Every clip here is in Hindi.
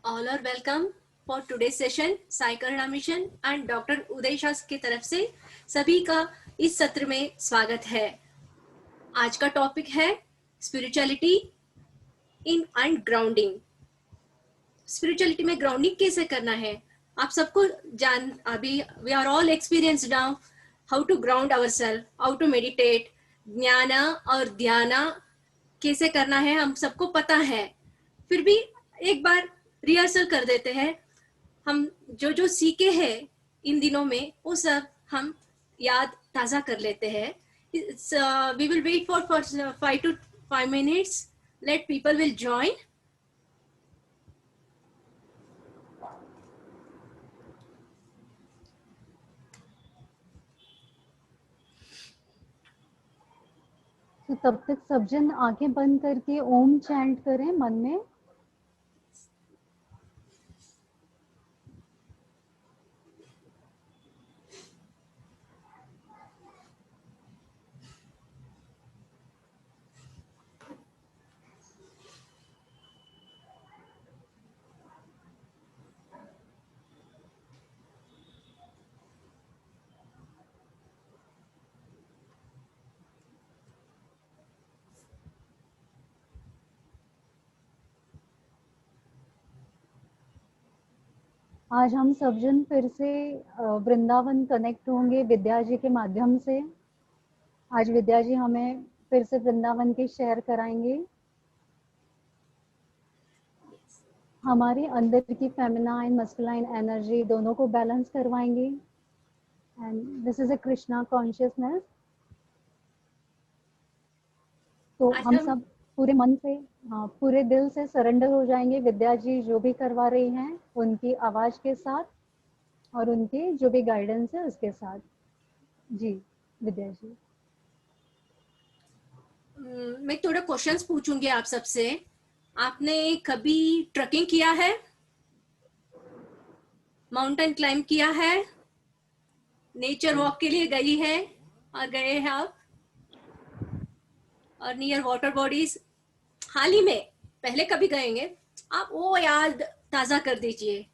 All are welcome for today's session. Sai Karuna mission and doctor Uday Shah की तरफ से सभी का इस सत्र में स्वागत है। आज का टॉपिक है spirituality in and grounding. Spirituality में ग्राउंडिंग कैसे करना है आप सबको जान, अभी we are all experienced now how to ground ourselves, how to meditate. ज्ञान और ध्यान कैसे करना है हम सबको पता है, फिर भी एक बार रिहर्सल कर देते हैं। हम जो जो सीखे हैं इन दिनों में वो सब हम याद ताज़ा कर लेते हैं। We will wait for 5 to 5 minutes. Let people will join. तो तब तक सब जन आंखें बंद करके ओम चैंट करें मन में। आज हम सब जन फिर से वृंदावन कनेक्ट होंगे विद्या जी के माध्यम से। आज विद्या जी हमें फिर से वृंदावन के शहर कराएंगे। हमारी अंदर की फेमिनाइन मस्कुलाइन एनर्जी दोनों को बैलेंस करवाएंगे। And this is a Krishna consciousness. तो हम सब पूरे मन से, हाँ, पूरे दिल से सरेंडर हो जाएंगे विद्या जी जो भी करवा रही हैं उनकी आवाज के साथ और उनके जो भी गाइडेंस है उसके साथ। जी विद्या जी। मैं थोड़ा क्वेश्चंस पूछूंगी आप सबसे। आपने कभी ट्रकिंग किया है, माउंटेन क्लाइंब किया है, नेचर वॉक के लिए गई है और गए हैं आप, और नियर वाटर बॉडीज हाल ही में पहले कभी गएंगे आप वो याद ताजा कर दीजिए।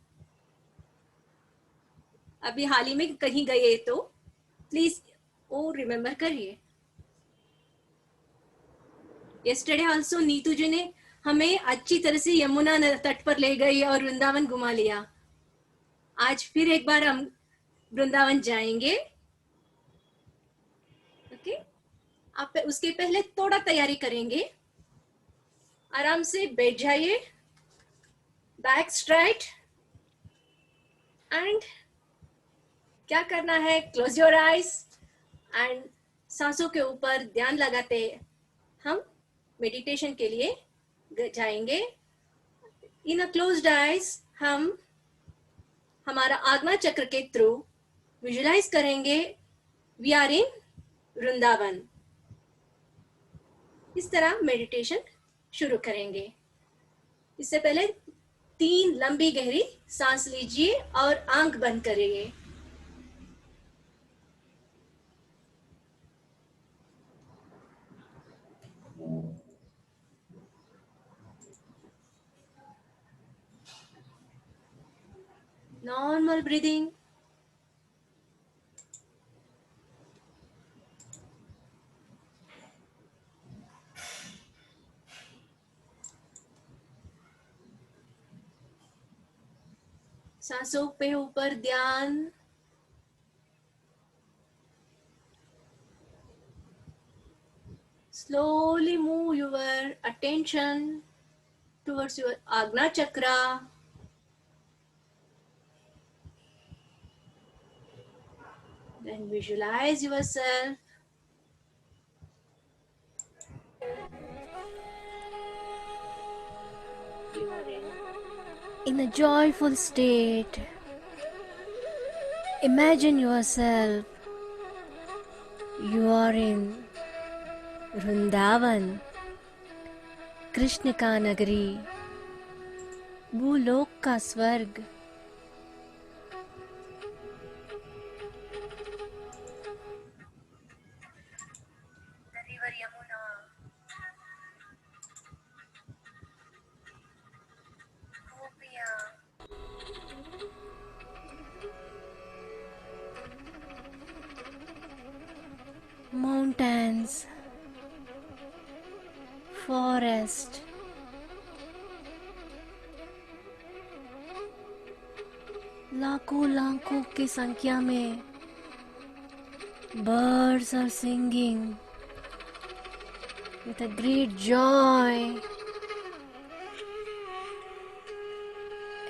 अभी हाल ही में कहीं गए तो प्लीज वो रिमेम्बर करिए। यस्टरडे ऑल्सो नीतू जी ने हमें अच्छी तरह से यमुना तट पर ले गई और वृंदावन घुमा लिया। आज फिर एक बार हम वृंदावन जाएंगे। ओके, आप उसके पहले थोड़ा तैयारी करेंगे। आराम से बैठ जाइए, बैक स्ट्राइट, एंड क्या करना है, क्लोज योर आईज एंड सांसों के ऊपर ध्यान लगाते हम मेडिटेशन के लिए जाएंगे। इन अ क्लोज्ड आईज हम हमारा आज्ञा चक्र के थ्रू विजुलाइज करेंगे वी आर इन वृंदावन। इस तरह मेडिटेशन शुरू करेंगे। इससे पहले 3 लंबी गहरी सांस लीजिए और आंख बंद करिए। Normal breathing. सांसों पे ऊपर ध्यान। Slowly move your attention towards your Agna Chakra. Then visualize yourself you are in a joyful state. Imagine yourself you are in Vrindavan, Krishna का नगरी, भूलोक का स्वर्ग। रिवर यमुना, गोपियाँ, लाखों लाखों की संख्या में birds are singing with a great joy.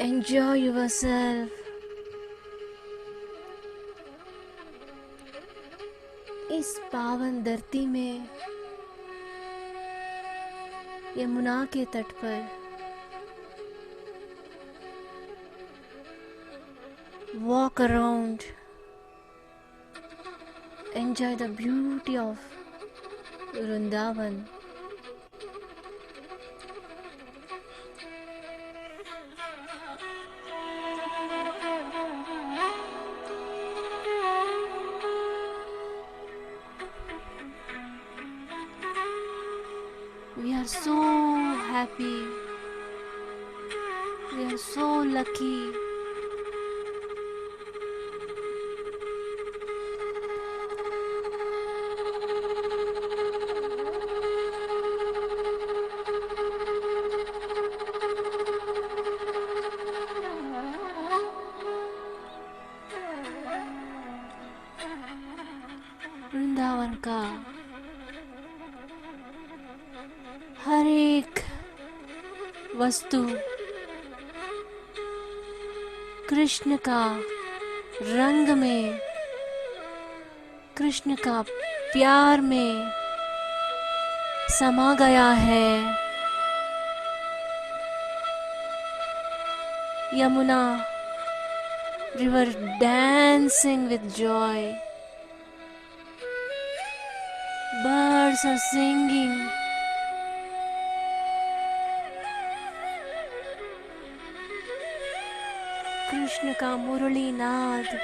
Enjoy yourself. इस पावन धरती में यमुना के तट पर walk around, enjoy the beauty of Vrindavan. We are so happy, we are so lucky. Vrindavan का हर एक वस्तु कृष्ण का रंग में, कृष्ण का प्यार में समा गया है। Yamuna river dancing with joy. Birds are singing. Krishna का मुरली नाद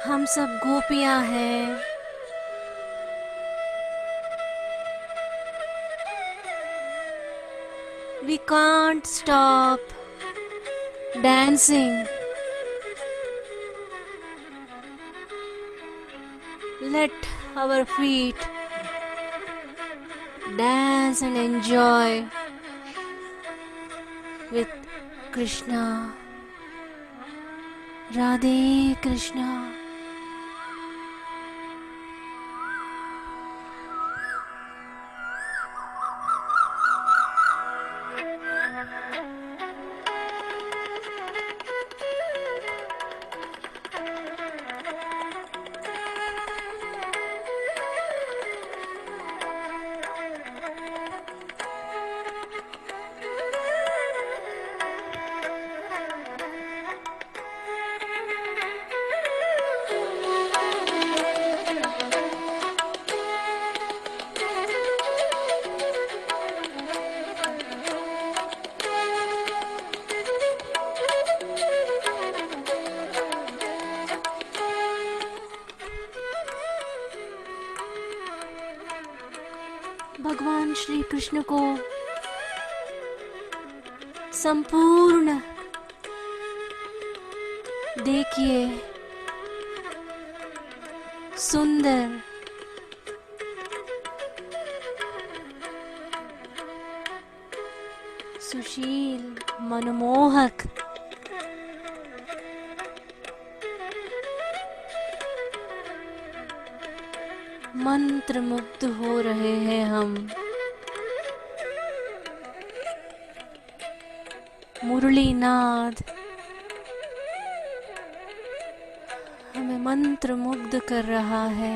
हम सब गोपियां हैं। We can't stop dancing. Let our feet dance and enjoy with Krishna. Radhe Krishna. भगवान श्री कृष्ण को संपूर्ण देखिए, सुंदर, सुशील, मनमोहक, मंत्र मुग्ध हो रहे हैं हम। मुरली नाद हमें मंत्र मुग्ध कर रहा है।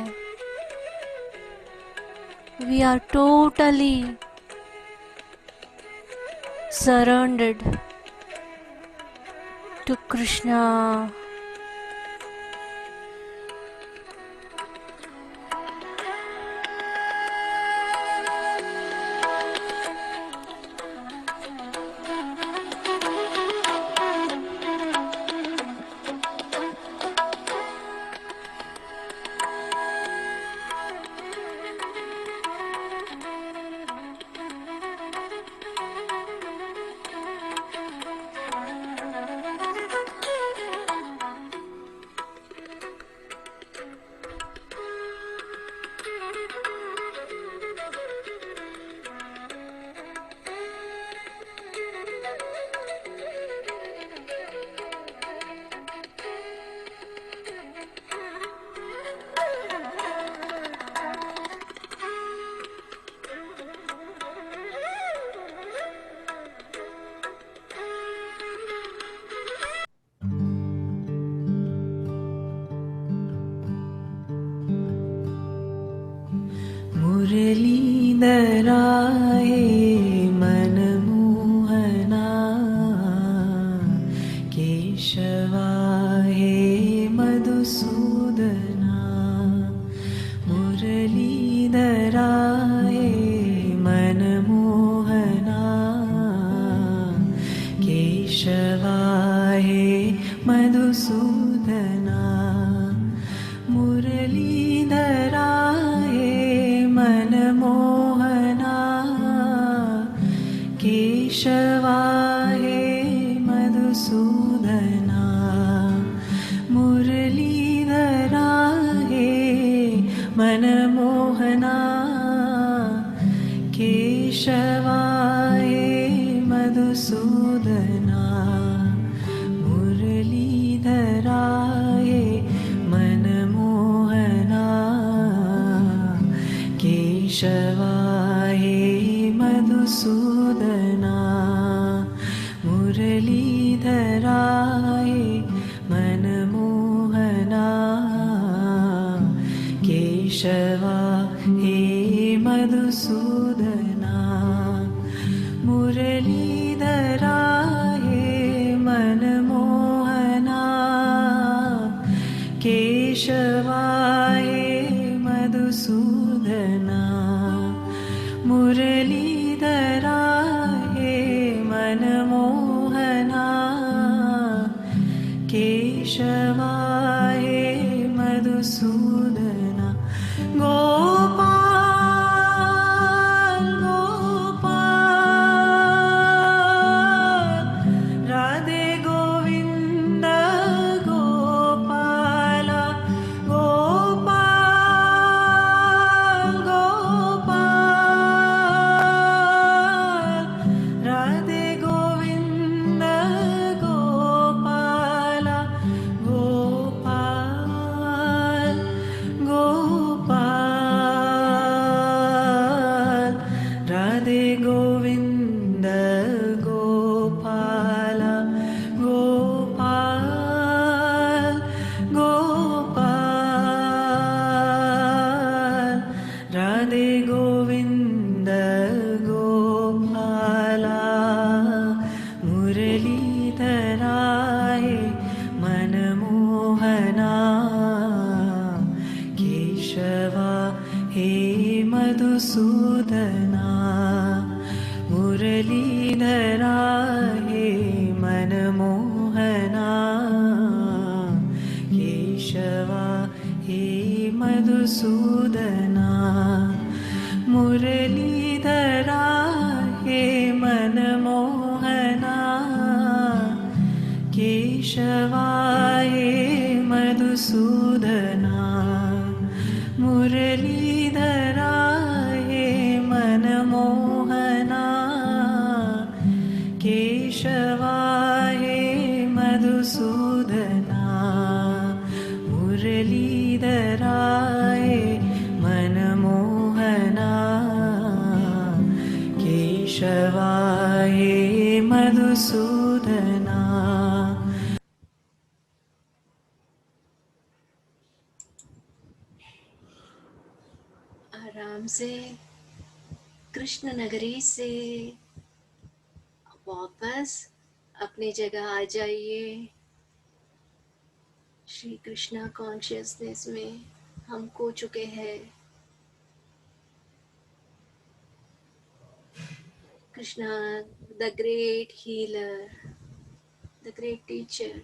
We are totally surrendered to Krishna. मुरलीधराए मनमोहना केशवाहे Madhusudana मुरलीधराए मनमोहना केशवाहे Madhusudana मुरलीधराए मनमोहना केशवाहे Madhusudana मुरलीधराए मनमोहना केशवाहे Madhusudana मुरलीधराए मनमोहना केशवाहे Madhusudana मुरलीधराए मनमोहना केशवाहे Madhusudana मुरलीधराए मनमोहना केशवाहे Madhusudana मुरलीधराए मनमोहना केशवाहे Madhusudana Gopal Gopal Radhe Govind Gopal Gopal Gopal Radhe Govind Gopal Gopal Gopal Radhe Govind Gopal Gopal Gopal Radhe Govind Gopal मुरलीधराए मनमोहना केशवा हे मधुसूदना मुरलीधराए मनमोहना केशवा हे मधुसूदना मुरलीधराए मनमोहना केशवाहे मधुसूदना मुरलीधराए मनमोहना केशवाहे मधुसूदना मुरलीधराए मनमोहना केशवाहे मधुसूदना आराम से कृष्ण नगरी से वापस अपनी जगह आ जाइए। श्री कृष्णा कॉन्शियसनेस में हम खो चुके हैं। Krishna the great healer, the great teacher,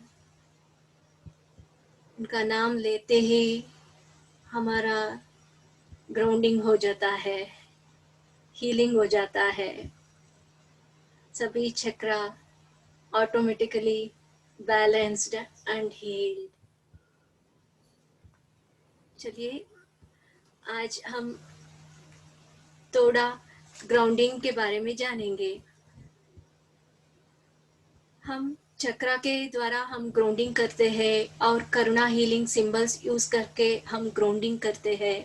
उनका नाम लेते ही हमारा ग्राउंडिंग हो जाता है, हीलिंग हो जाता है। सभी चक्रा ऑटोमेटिकली बैलेंस्ड एंड हील्ड। चलिए आज हम थोड़ा ग्राउंडिंग के बारे में जानेंगे। हम चक्रा के द्वारा हम ग्राउंडिंग करते हैं और करुणा हीलिंग सिंबल्स यूज करके हम ग्राउंडिंग करते हैं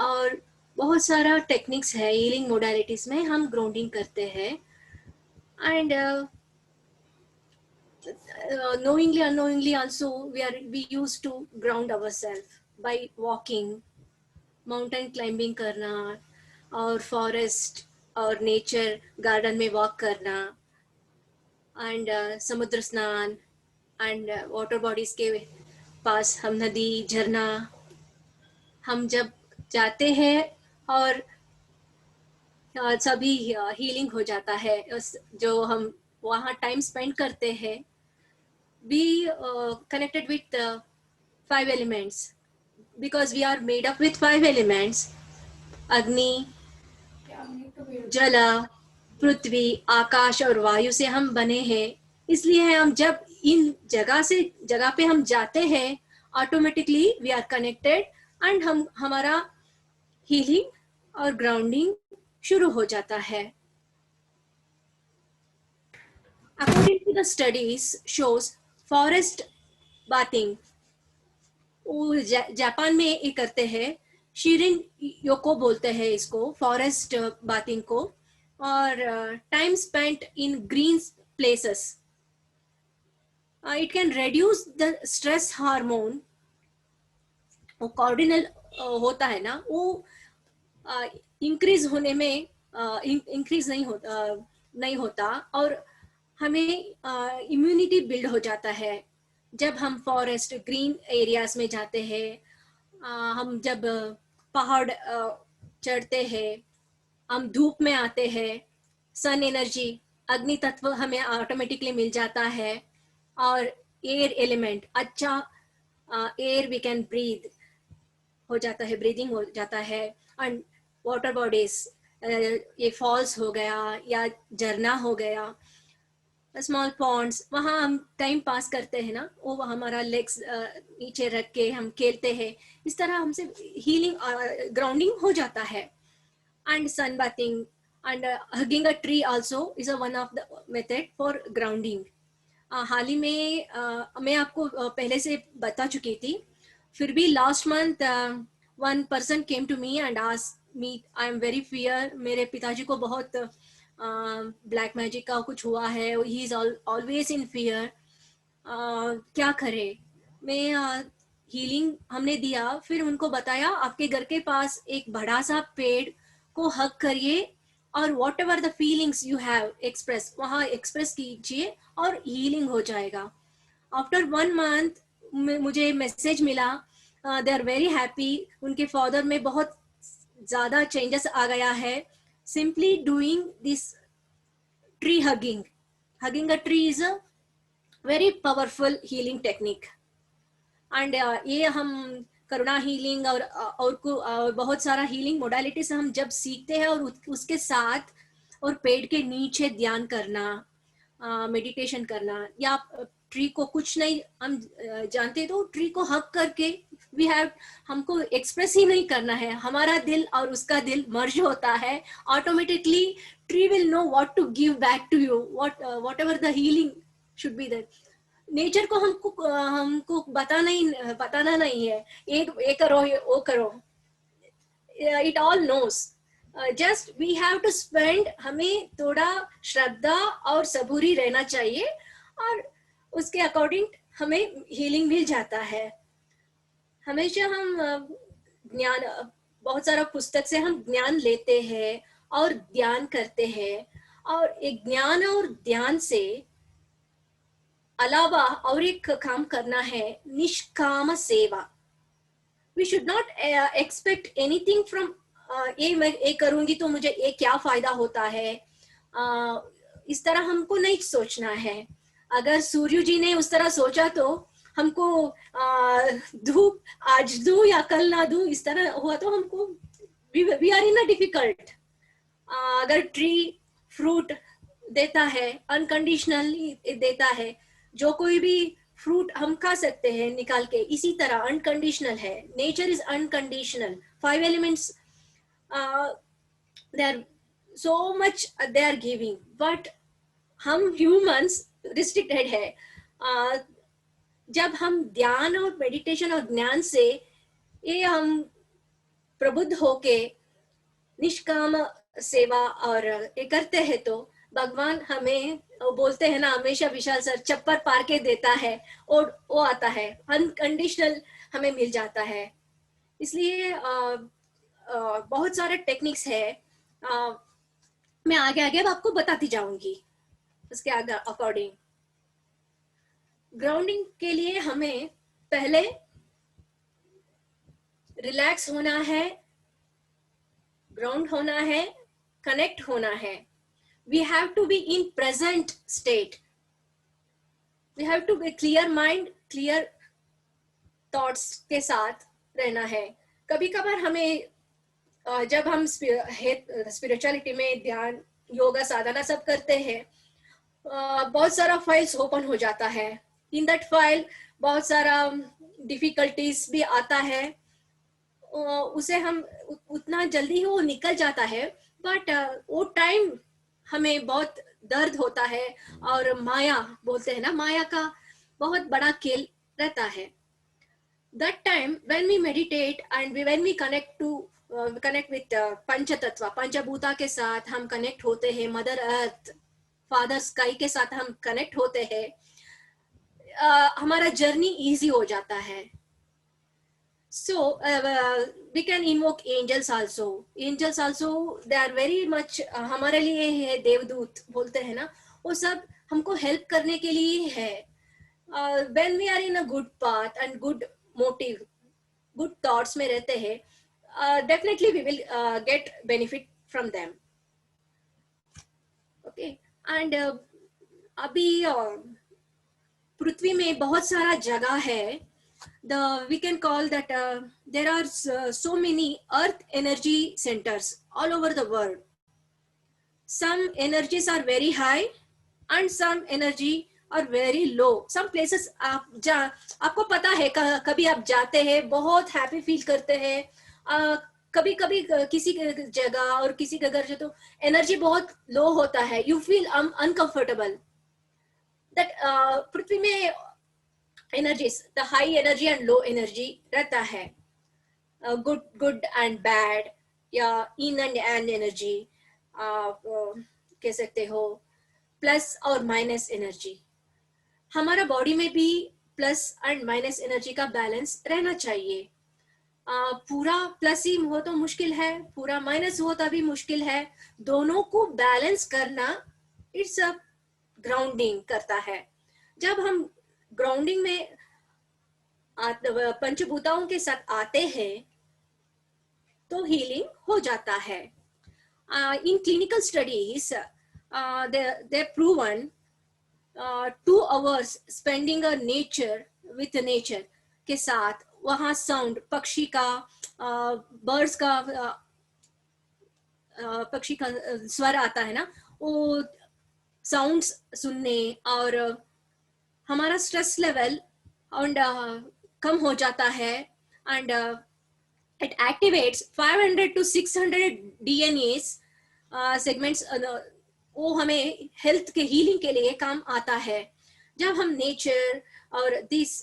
और बहुत सारा टेक्निक्स है हीलिंग मोडालिटीज में हम ग्राउंडिंग करते हैं। And knowingly unknowingly also we used to ground ourselves by walking, mountain climbing करना, और फॉरेस्ट और नेचर गार्डन में वॉक करना, एंड समुद्र स्नान, एंड वाटर बॉडीज के पास हम नदी झरना हम जब जाते हैं, और सभी हीलिंग हो जाता है। जो हम वहाँ टाइम स्पेंड करते हैं, be connected with 5 elements, because we are made up with 5 elements: अग्नि, जल, पृथ्वी, आकाश और वायु से हम बने हैं। इसलिए हम जब इन जगह पे हम जाते हैं, automatically we are connected, and हमारा हीलिंग और ग्राउंडिंग शुरू हो जाता है। According to the studies shows, forest bathing, वो जापान में ये करते हैं, शिरिन योको बोलते हैं इसको, फॉरेस्ट बाथिंग को, और time spent in green places, it can reduce the stress hormone. वो कॉर्डिनल होता है ना, वो इंक्रीज होने में इंक्रीज नहीं होता, और हमें इम्यूनिटी बिल्ड हो जाता है जब हम फॉरेस्ट ग्रीन एरियाज में जाते हैं। हम जब पहाड़ चढ़ते हैं, हम धूप में आते हैं, सन एनर्जी, अग्नि तत्व हमें ऑटोमेटिकली मिल जाता है, और एयर एलिमेंट, अच्छा एयर वी कैन ब्रीथ हो जाता है, ब्रीदिंग हो जाता है। एंड वाटर बॉडीज, ये फॉल्स हो गया या झरना हो गया, स्मॉल पॉन्ड्स, वहाँ हम टाइम पास करते हैं ना, वो हमारा लेग्स नीचे रख के हम खेलते हैं, इस तरह हमसे हीलिंग ग्राउंडिंग हो जाता है। And sun bathing and hugging a tree also is one of the method for grounding. हाल ही में मैं आपको पहले से बता चुकी थी, फिर भी last month one person came to me and asked me, I am very fear, मेरे पिताजी को बहुत ब्लैक मैजिक का कुछ हुआ है, he is always in fear, क्या करे। मैं हीलिंग हमने दिया, फिर उनको बताया आपके घर के पास एक बड़ा सा पेड़ को हग करिए, और what ever the feelings you have express, वहाँ एक्सप्रेस कीजिए और हीलिंग हो जाएगा। आफ्टर 1 month मुझे मैसेज मिला, दे आर वेरी हैप्पी, उनके फादर में बहुत ज़्यादा चेंजेस आ गया है, simply doing this tree hugging. Hugging a tree is a very powerful healing technique. And ये हम करुणा हीलिंग और बहुत सारा हीलिंग मोडालिटीज हम जब सीखते हैं, और उसके साथ और पेड़ के नीचे ध्यान करना, मेडिटेशन करना, या ट्री को कुछ नहीं हम जानते तो ट्री को हक करके हमको एक्सप्रेस ही नहीं करना है, हमारा दिल और उसका दिल मर्ज होता है, automatically tree will know what to give back to you, whatever the healing should be there. Nature को हमको बताना नहीं है, ये करो वो करो, it all knows, just we have to spend, हमें थोड़ा श्रद्धा और सबूरी रहना चाहिए, और उसके अकॉर्डिंग हमें हीलिंग मिल जाता है। हमेशा हम ज्ञान, बहुत सारा पुस्तक से हम ज्ञान लेते हैं और ध्यान करते हैं, और एक ज्ञान और ध्यान से अलावा और एक काम करना है, निष्काम सेवा। We should not expect anything from, ये मैं ये करूंगी तो मुझे ये क्या फायदा होता है, इस तरह हमको नहीं सोचना है। अगर सूर्य जी ने उस तरह सोचा तो हमको धूप आज दूं या कल ना दूं, इस तरह हुआ तो हमको we are in a difficult. अगर ट्री फ्रूट देता है, अनकंडीशनली देता है, जो कोई भी फ्रूट हम खा सकते हैं निकाल के, इसी तरह अनकंडीशनल है, nature is unconditional. 5 elements they are so much they are giving, but हम ह्यूमंस रिस्ट्रिक्टेड है। जब हम ध्यान और मेडिटेशन और ज्ञान से ये हम प्रबुद्ध होके निष्काम सेवा और ये करते हैं, तो भगवान हमें बोलते हैं ना, हमेशा विशाल सर चप्पर पार के देता है, और वो आता है, अनकंडीशनल हमें मिल जाता है। इसलिए बहुत सारे टेक्निक्स है, मैं आगे आगे अब आपको बताती जाऊंगी उसके आगे अकॉर्डिंग। ग्राउंडिंग के लिए हमें पहले रिलैक्स होना है, ग्राउंड होना है, कनेक्ट होना है। We have to be in present state, we have to be clear mind, clear thoughts के साथ रहना है। कभी कभार हमें जब हम स्पिरिचुअलिटी में ध्यान, योगा, साधना सब करते हैं, बहुत सारा फाइल्स ओपन हो जाता है। इन दैट फाइल बहुत सारा डिफिकल्टीज भी आता है, उसे हम उतना जल्दी ही वो निकल जाता है, बट वो टाइम हमें बहुत दर्द होता है, और माया बोलते हैं ना, माया का बहुत बड़ा खेल रहता है। That time when we meditate and when we connect with पंचतत्व, पंचभूता के साथ हम कनेक्ट होते हैं, मदर अर्थ, फादर स्काई के साथ हम कनेक्ट होते हैं, हमारा जर्नी इजी हो जाता है। So we can invoke angels also. Angels also, they are very much हमारे लिए है, देवदूत बोलते हैं ना, वो सब हमको हेल्प करने के लिए है। When we are in a good path and good motive, good thoughts में रहते हैं, definitely we will get benefit from them. Okay, and अभी पृथ्वी में बहुत सारा जगह है, we can call that there are so many earth energy centers all over the world. Some energies are very high and some energy are very low. Some places आपको पता है, कभी आप जाते हैं बहुत हैप्पी फील करते हैं, कभी कभी किसी जगह और किसी जगह तो एनर्जी बहुत लो होता है, यू फील अनकंफर्टेबल। दैट पृथ्वी में energies, the high energy and low energy रहता है, good and bad, या yin and yang energy कह सकते हो, प्लस और माइनस एनर्जी। हमारा बॉडी में भी प्लस एंड माइनस एनर्जी का बैलेंस रहना चाहिए। पूरा प्लस ही हो तो मुश्किल है, पूरा माइनस हो तभी मुश्किल है। दोनों को बैलेंस करना इट्स अ ग्राउंडिंग करता है। जब हम ग्राउंडिंग में पंचभूताओं के साथ आते हैं तो हीलिंग हो जाता है। In clinical studies they proven 2 hours spending a nature with nature के साथ, वहाँ साउंड पक्षी का, बर्ड्स का, पक्षी का स्वर आता है ना, वो साउंड्स सुनने और हमारा स्ट्रेस लेवल कम हो जाता है, and it activates 500 to 600 DNAs segments, वो हमें हेल्थ के हीलिंग के लिए काम आता है। जब हम नेचर और दिस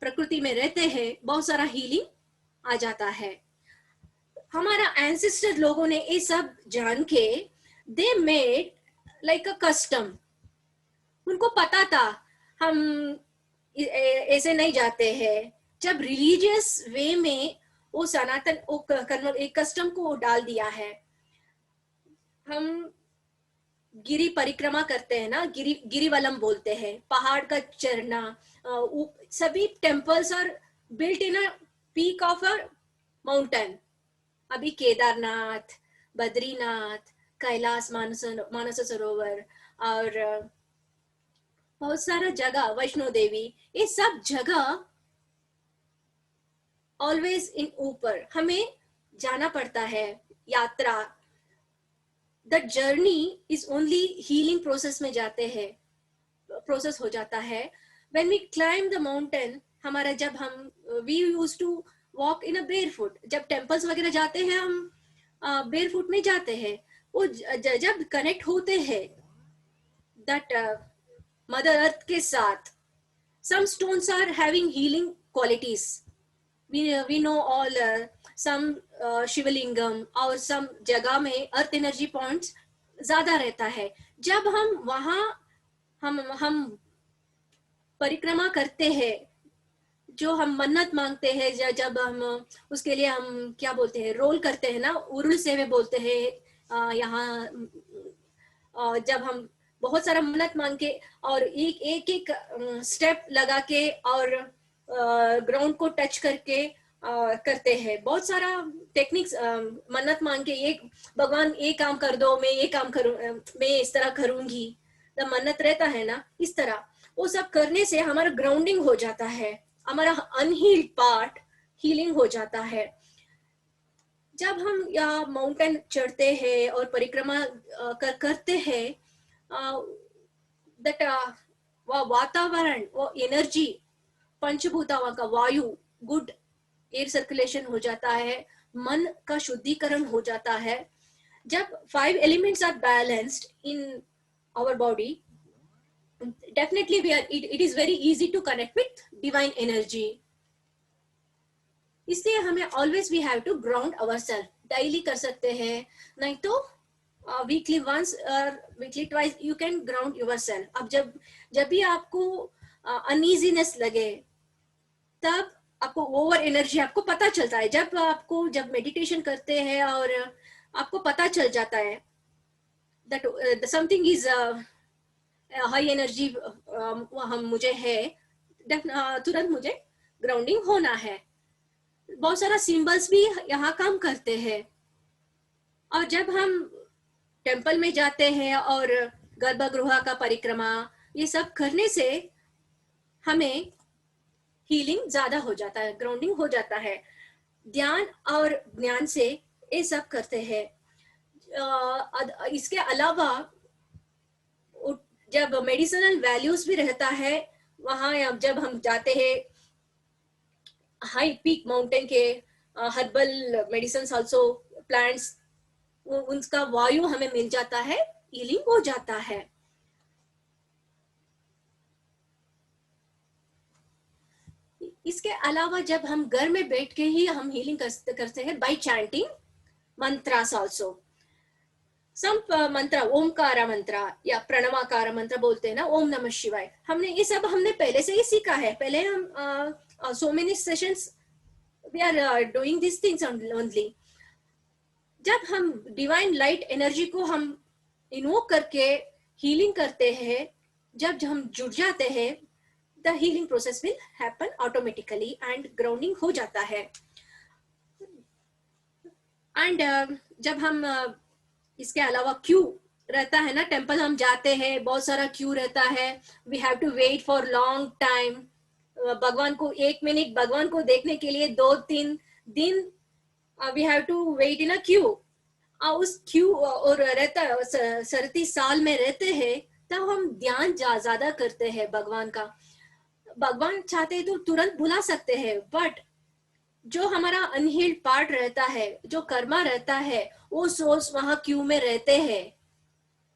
प्रकृति में रहते हैं, बहुत सारा हीलिंग आ जाता है। हमारा एंसेस्टर लोगों ने ये सब जान के they made like a custom, उनको पता था हम ऐसे नहीं जाते हैं। जब रिलीजियस वे में वो सनातन एक कस्टम को डाल दिया है। हम गिरी परिक्रमा करते हैं ना, गिरिवलम बोलते हैं, पहाड़ का चढ़ना, सभी temples are built in a peak of a mountain. अभी केदारनाथ, बद्रीनाथ, कैलाश, मानस सरोवर और बहुत सारा जगह, वैष्णो देवी, ये सब जगह ऑलवेज इन ऊपर हमें जाना पड़ता है। यात्रा, the journey is only healing process में जाते हैं, प्रोसेस हो जाता है। When we climb the mountain, हमारा जब हम we use to walk in a barefoot, जब टेम्पल्स वगैरह जाते हैं हम बेयरफुट में जाते हैं। वो जब कनेक्ट होते हैं दैट मदर अर्थ के साथ, some stones are having healing qualities. We know all some Sivalingam और some जगह में अर्थ एनर्जी पॉइंट्स ज्यादा रहता है। जब हम वहाँ हम परिक्रमा करते हैं, जो हम मन्नत मांगते हैं, जब हम उसके लिए हम क्या बोलते हैं, रोल करते हैं ना, उरुल सेवे बोलते हैं यहाँ, जब हम बहुत सारा मन्नत मांग के और एक एक एक स्टेप लगा के और ग्राउंड को टच करके करते हैं, बहुत सारा टेक्निक्स मन्नत मांग के, एक भगवान ये काम कर दो, मैं ये काम करूं, मैं इस तरह करूंगी, तो मन्नत रहता है ना, इस तरह वो सब करने से हमारा ग्राउंडिंग हो जाता है, हमारा अनहील्ड पार्ट हीलिंग हो जाता है। जब हम या माउंटेन चढ़ते हैं और परिक्रमा करते हैं, दैट वो वातावरण, वो एनर्जी, पंचभूताओं का वायु, गुड एयर सर्कुलेशन हो जाता है, मन का शुद्धिकरण हो जाता है। जब 5 elements are balanced in our body, definitely it is very easy to connect with divine energy. इसलिए हमें always we have to ground ourselves. daily कर सकते हैं, नहीं तो weekly once or weekly twice you can ground yourself. अब जब भी आपको uneasiness लगे, तब आपको ओवर एनर्जी आपको पता चलता है, जब मेडिटेशन करते हैं और आपको पता चल जाता है that something is high energy हम मुझे है, तुरंत मुझे ग्राउंडिंग होना है। बहुत सारा सिंबल्स भी यहाँ काम करते हैं। और जब हम टेम्पल में जाते हैं और गर्भगृह का परिक्रमा, ये सब करने से हमें हीलिंग ज्यादा हो जाता है, ग्राउंडिंग हो जाता है। ध्यान और ज्ञान से ये सब करते हैं। इसके अलावा जब मेडिसिनल वैल्यूज भी रहता है, वहां जब हम जाते हैं हाई पीक माउंटेन के, हर्बल मेडिसिन आल्सो, प्लांट्स, उनका वायु हमें मिल जाता है, हीलिंग हो जाता है। इसके अलावा जब हम घर में बैठ के ही हम हीलिंग करते हैं बाय चैंटिंग मंत्रास आल्सो। सम मंत्र, ओमकार मंत्र या प्रणवाकार मंत्र बोलते हैं ना, ओम नमः शिवाय, ये सब हमने पहले से ही सीखा है। पहले हम so many sessions we are doing this things only. जब हम डिवाइन लाइट एनर्जी को हम इन्वोक करके हीलिंग करते हैं, जब हम जुड़ जाते हैं, the healing process will happen automatically and grounding हो जाता है। एंड जब हम इसके अलावा क्यू रहता है ना, टेम्पल हम जाते हैं, बहुत सारा क्यू रहता है, we have to wait for long time. भगवान को 1 मिनट भगवान को देखने के लिए 2-3 दिन we have to wait in a queue. उस क्यू और रहता है, सरती साल में रहते हैं, तब हम ध्यान ज्यादा करते हैं भगवान का। भगवान चाहते हैं तो तुरंत बुला सकते हैं, बट जो हमारा अनहील्ड पार्ट रहता है, जो कर्मा रहता है, वो सोल्स वहां क्यू में रहते हैं,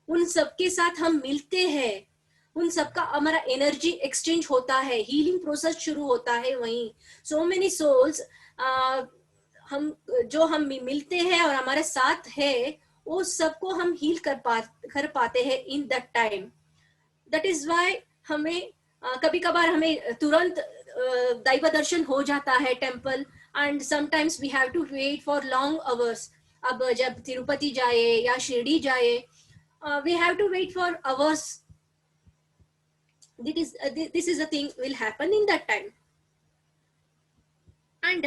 उन सबके साथ हम मिलते हैं, उन सबका हमारा एनर्जी एक्सचेंज होता है, हीलिंग प्रोसेस शुरू होता है वहीं। सो मेनी सोल्स हम मिलते हैं और हमारे साथ है, वो सबको हम हील कर पाते हैं in that time. That is why हमें कभी कभार हमें तुरंत दैव दर्शन हो जाता है temple, and sometimes we have to wait for long hours. अब जब तिरुपति जाए या शिरडी जाए, we have to wait for hours. this is a thing will happen in that time. And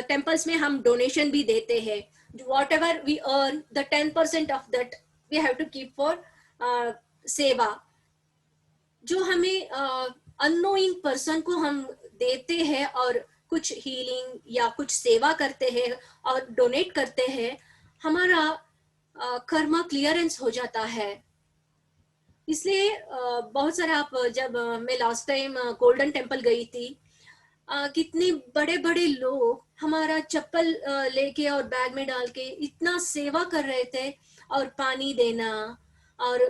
temples में हम donation भी देते हैं, whatever we earn, the 10% of that we have to keep for सेवा। जो हमें unknowing person को हम देते हैं और कुछ हीलिंग या कुछ सेवा करते हैं और डोनेट करते हैं, हमारा कर्मा क्लियरेंस हो जाता है। इसलिए बहुत सारे, आप जब मैं लास्ट टाइम गोल्डन टेम्पल गई थी, कितने बड़े बड़े लोग हमारा चप्पल लेके और बैग में डाल के इतना सेवा कर रहे थे, और पानी देना, और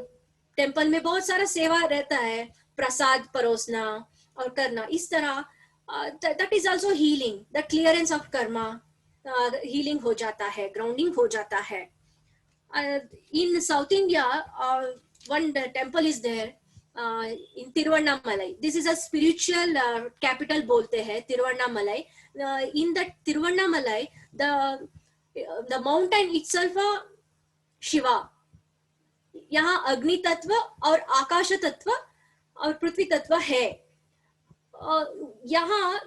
टेम्पल में बहुत सारा सेवा रहता है, प्रसाद परोसना और करना, इस तरह that is also healing, the clearance of karma, healing हो जाता है, ग्राउंडिंग हो जाता है। In south India one temple is there, in Tiruvannamalai. This is a spiritual capital बोलते हैं Tiruvannamalai. In the Tiruvannamalai the mountain itself Shiva. यहाँ अग्नि तत्व और आकाश तत्व और पृथ्वी तत्व है. यहाँ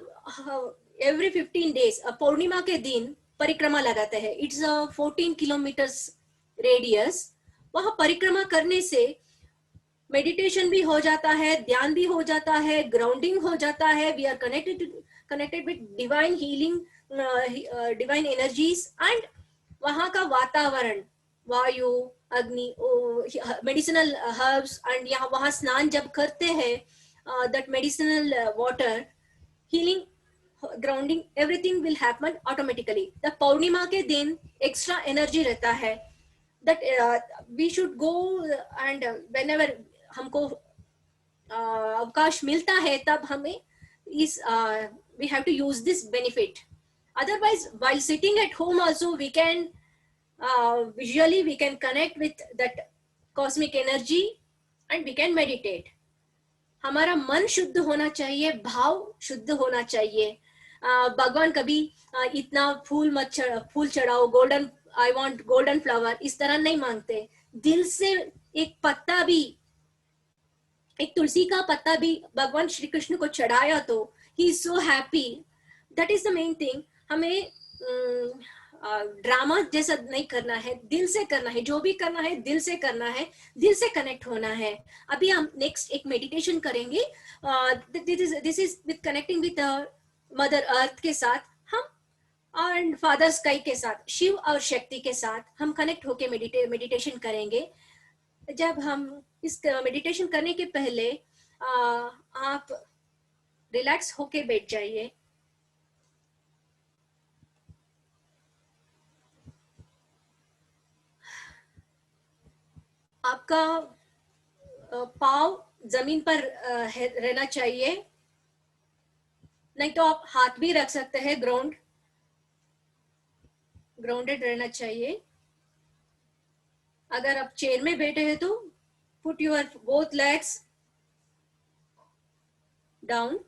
एवरी 15 डेज पौर्णिमा के दिन परिक्रमा लगाते हैं. It's 14 kilometres radius. वहां परिक्रमा करने से मेडिटेशन भी हो जाता है, ध्यान भी हो जाता है, ग्राउंडिंग हो जाता है. We are connected with divine healing, divine energies. And वहां का वातावरण, वायु, अग्नि, मेडिसिनल हर्ब्स, एंड यहाँ वहां स्नान जब करते हैं, that medicinal water, healing, grounding, everything will happen automatically. The Paurnima के दिन extra energy रहता है. That we should go and whenever हमको अवकाश मिलता है तब हमें इस we have to use this benefit. Otherwise, while sitting at home also we can visually we can connect with that cosmic energy and we can meditate. हमारा मन शुद्ध होना चाहिए, भाव शुद्ध होना चाहिए. भगवान कभी इतना फूल चढ़ाओ, golden, I want golden flower, इस तरह नहीं मांगते. दिल से एक पत्ता भी, एक तुलसी का पत्ता भी भगवान श्री कृष्ण को चढ़ाया तो he is so happy. That is the main thing. हमें ड्रामा जैसा नहीं करना है, दिल से करना है. जो भी करना है दिल से करना है, दिल से कनेक्ट होना है. अभी हम नेक्स्ट एक मेडिटेशन करेंगे. This is with connecting with mother earth के साथ हम, और फादर स्काई के साथ, शिव और शक्ति के साथ हम कनेक्ट होके मेडिटेशन करेंगे. जब हम इस मेडिटेशन करने के पहले आप रिलैक्स होके बैठ जाइए. आपका पाँव जमीन पर रहना चाहिए, नहीं तो आप हाथ भी रख सकते हैं. ग्राउंडेड रहना चाहिए. अगर आप चेयर में बैठे हैं तो put your both legs down.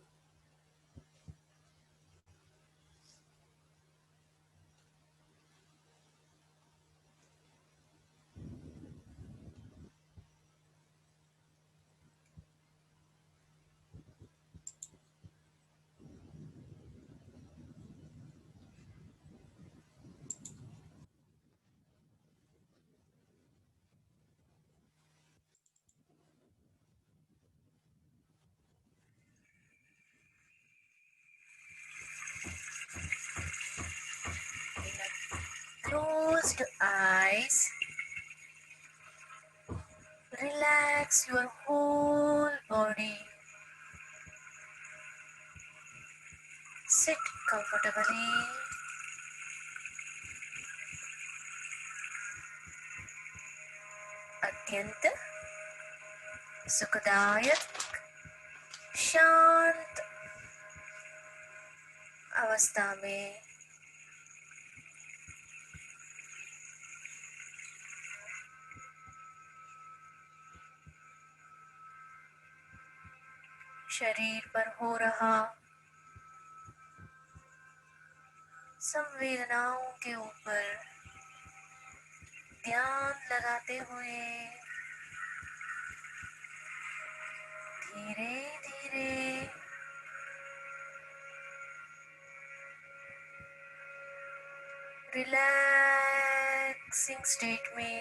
Closed eyes, relax your whole body. Sit comfortably. अत्यंत सुखदायक शांत अवस्था में शरीर पर हो रहा संवेदनाओं के ऊपर ध्यान लगाते हुए धीरे धीरे रिलैक्सिंग स्टेट में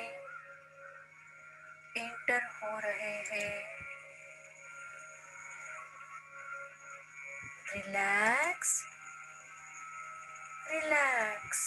एंटर हो रहे हैं. Relax, relax.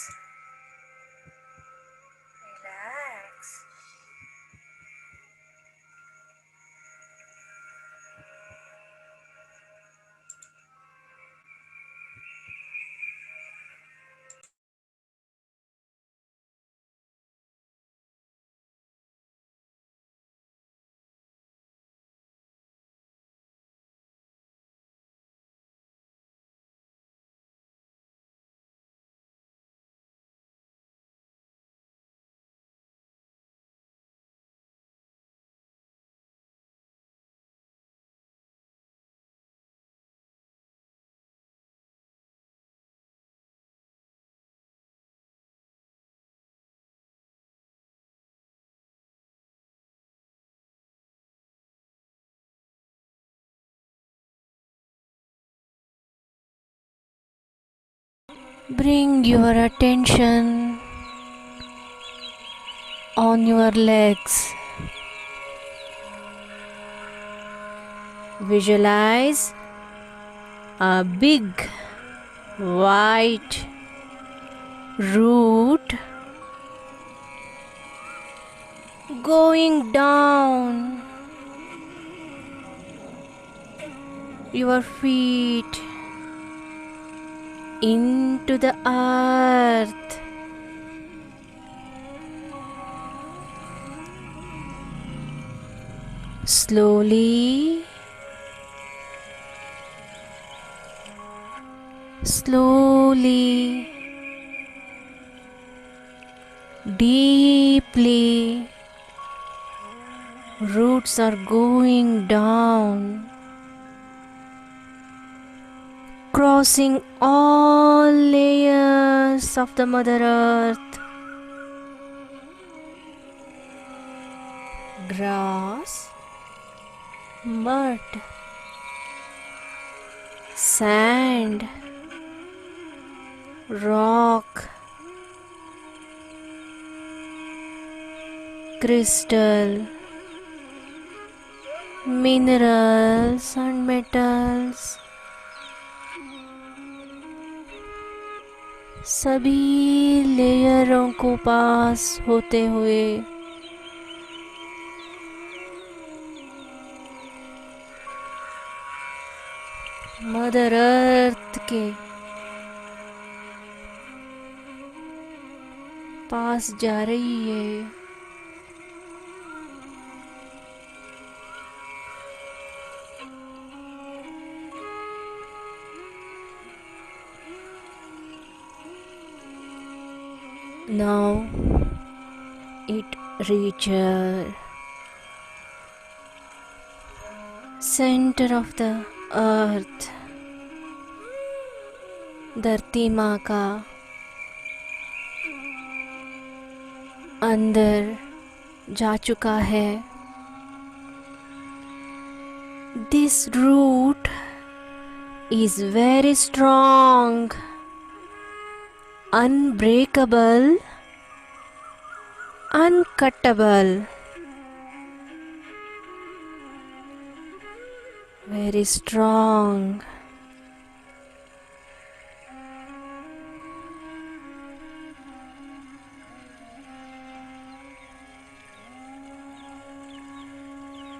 Bring your attention on your legs. Visualize a big white root going down your feet into the earth. Slowly, slowly, deeply, roots are going down, crossing all layers of the Mother Earth. Grass, mud, sand, rock, crystal, minerals and metals, सभी लेयरों को पास होते हुए मदर अर्थ के पास जा रही है। Now it reaches center of the earth. धरती माँ का अंदर जा चुका है। This root is very strong, unbreakable, uncuttable, very strong.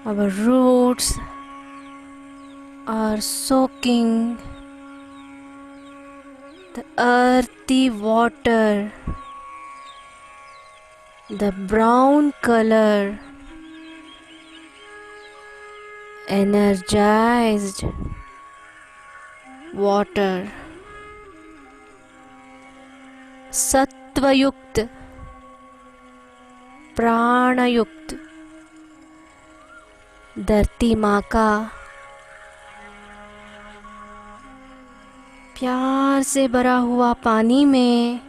Our roots are soaking the earthy water, the brown color, energized water, सत्वयुक्त, प्राणयुक्त धरती माँ का प्यार से भरा हुआ पानी में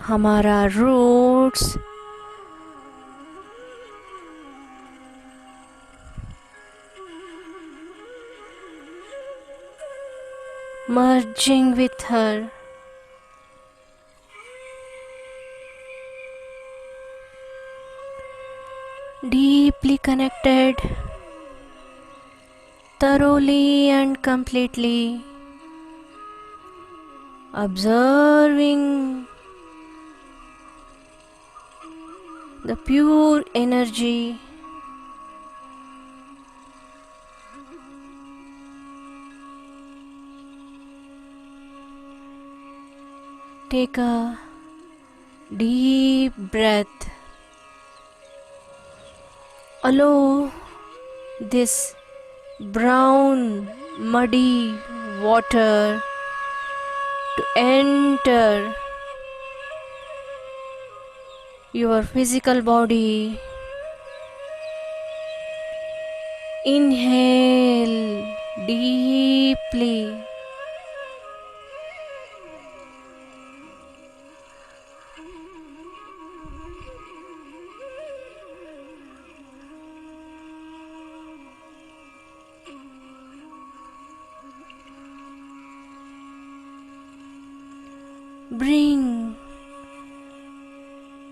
हमारा roots merging with her. Deeply connected, thoroughly and completely, observing the pure energy take a deep breath. Allow this brown, muddy water to enter your physical body. Inhale deeply. bring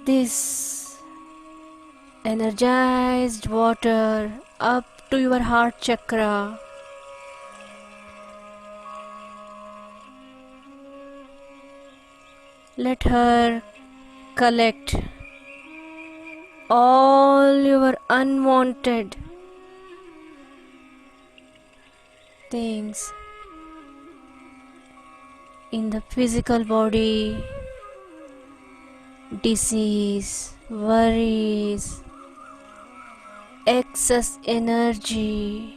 this energized water up to your heart chakra. Let her collect all your unwanted things in the physical body, disease, worries, excess energy.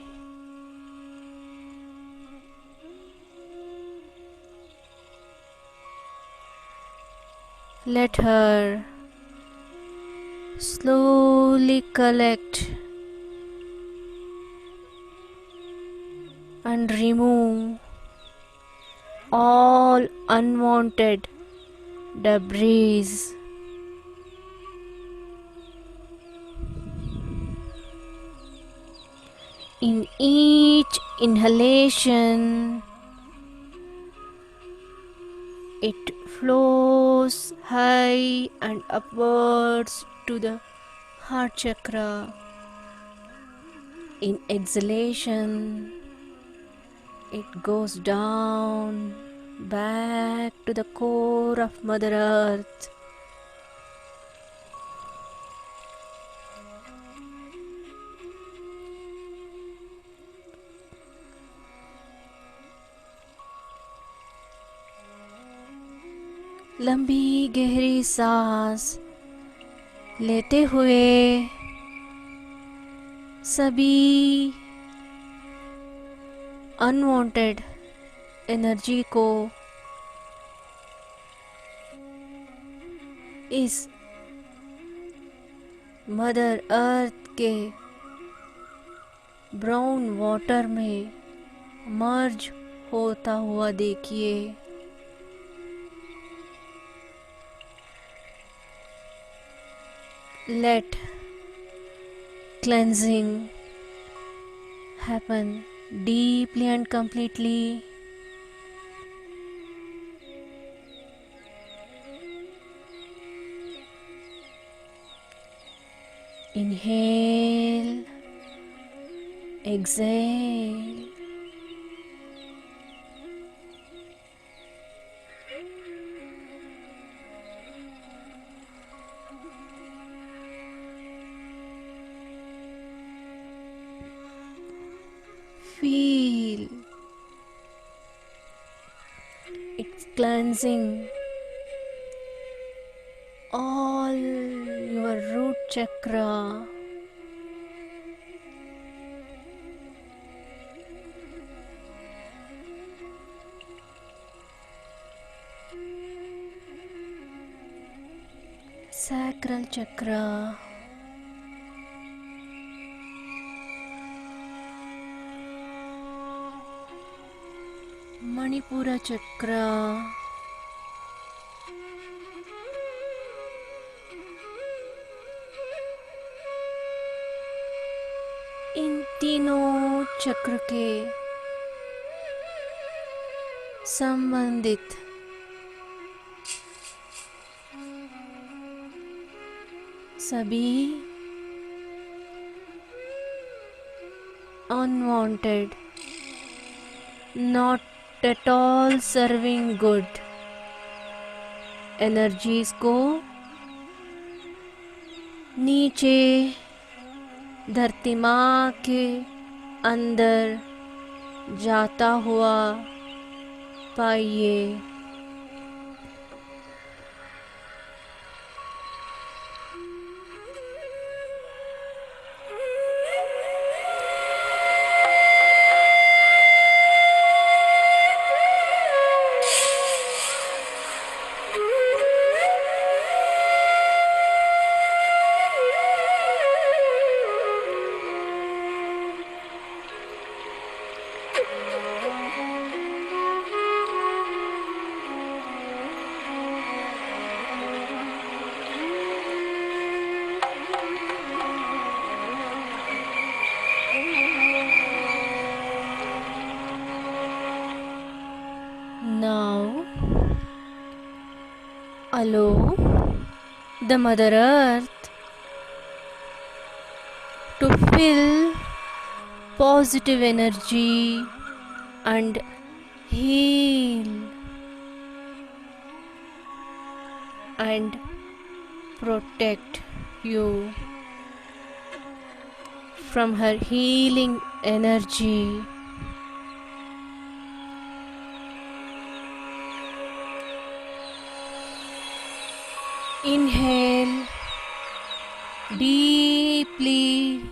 Let her slowly collect and remove all unwanted debris. In each inhalation, it flows high and upwards to the heart chakra. In exhalation, it goes down back to the core of Mother Earth. लंबी गहरी सांस लेते हुए सभी अनवांटेड एनर्जी को इस मदर अर्थ के ब्राउन वाटर में मर्ज होता हुआ देखिए। Let cleansing happen deeply and completely. Inhale, exhale. Feel it's cleansing all your root chakra. Sacral chakra. Manipura चक्र, इन तीनों चक्र के संबंधित सभी unwanted, not at all serving good energies को नीचे धरती माँ के अंदर जाता हुआ पाइए। allow the Mother Earth to fill positive energy and heal and protect you from her healing energy. Inhale deeply.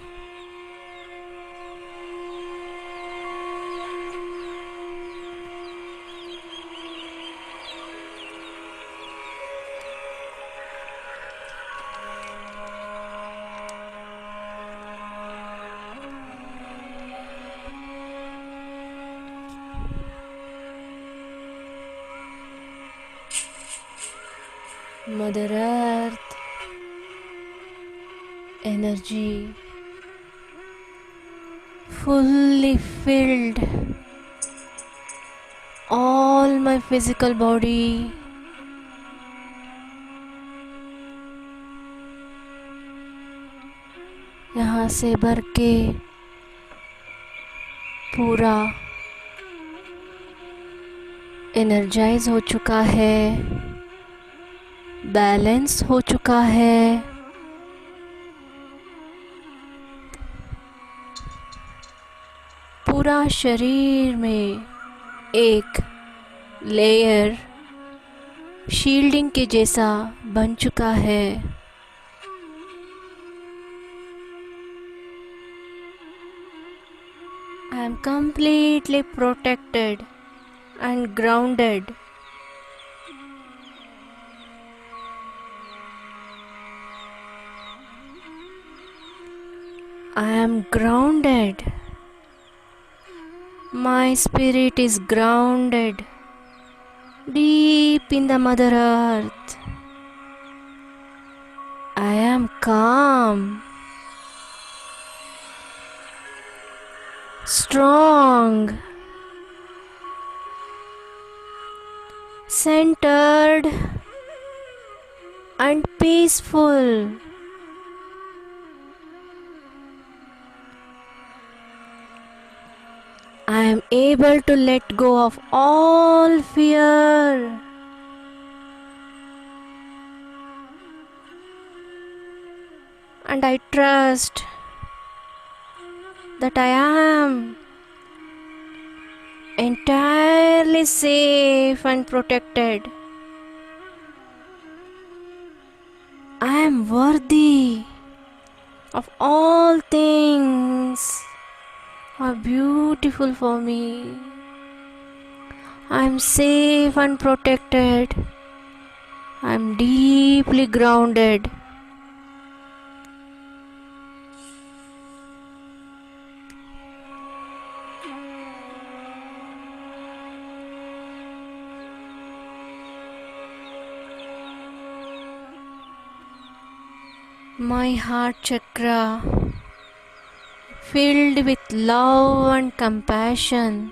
Mother Earth energy fully filled all my physical body. यहाँ से भर के पूरा एनर्जाइज हो चुका है, बैलेंस हो चुका है। पूरा शरीर में एक लेयर शील्डिंग के जैसा बन चुका है। I am completely protected and grounded. I am grounded. My spirit is grounded deep in the Mother Earth. I am calm, strong, centered, and peaceful. I am able to let go of all fear. And I trust that I am entirely safe and protected. I am worthy of all things are beautiful for me. I am safe and protected. I am deeply grounded. My heart chakra filled with love and compassion.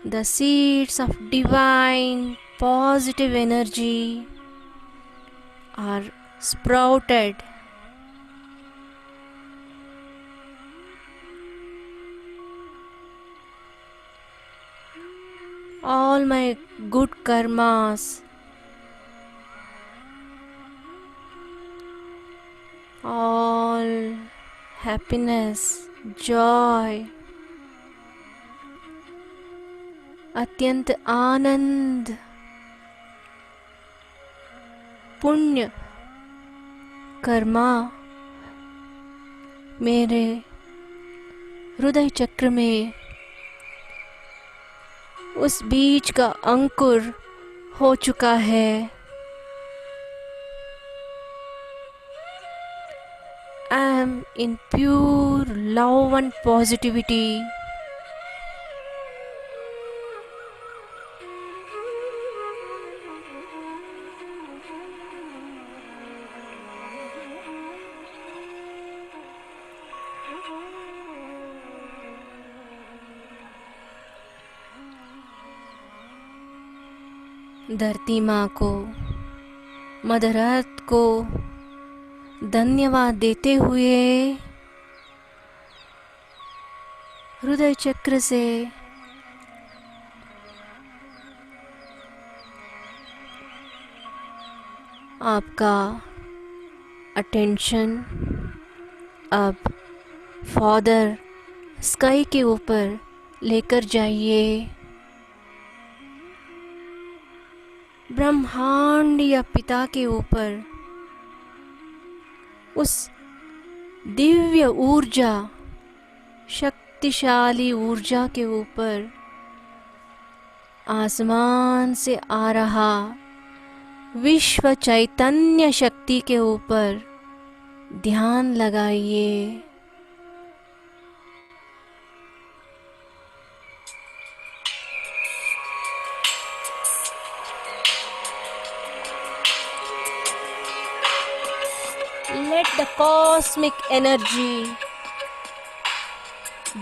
The seeds of divine positive energy are sprouted. All my good karmas, all happiness, joy, अत्यंत आनंद, पुण्य कर्मा मेरे हृदय चक्र में उस बीज का अंकुर हो चुका है। I am in pure love and positivity. धरती माँ को, मदर अर्थ को धन्यवाद देते हुए हृदय चक्र से आपका अटेंशन अब फादर स्काई के ऊपर लेकर जाइए। ब्रह्मांड या पिता के ऊपर, उस दिव्य ऊर्जा, शक्तिशाली ऊर्जा के ऊपर आसमान से आ रहा विश्व चैतन्य शक्ति के ऊपर ध्यान लगाइए। Let the cosmic energy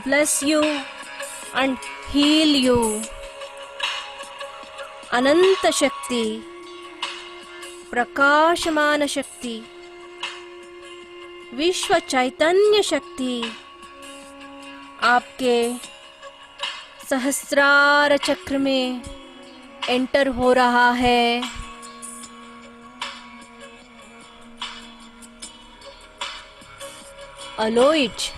bless you and heal you. अनंत शक्ति, प्रकाशमान शक्ति, विश्व चैतन्य शक्ति आपके सहस्रार चक्र में एंटर हो रहा है। Allow it.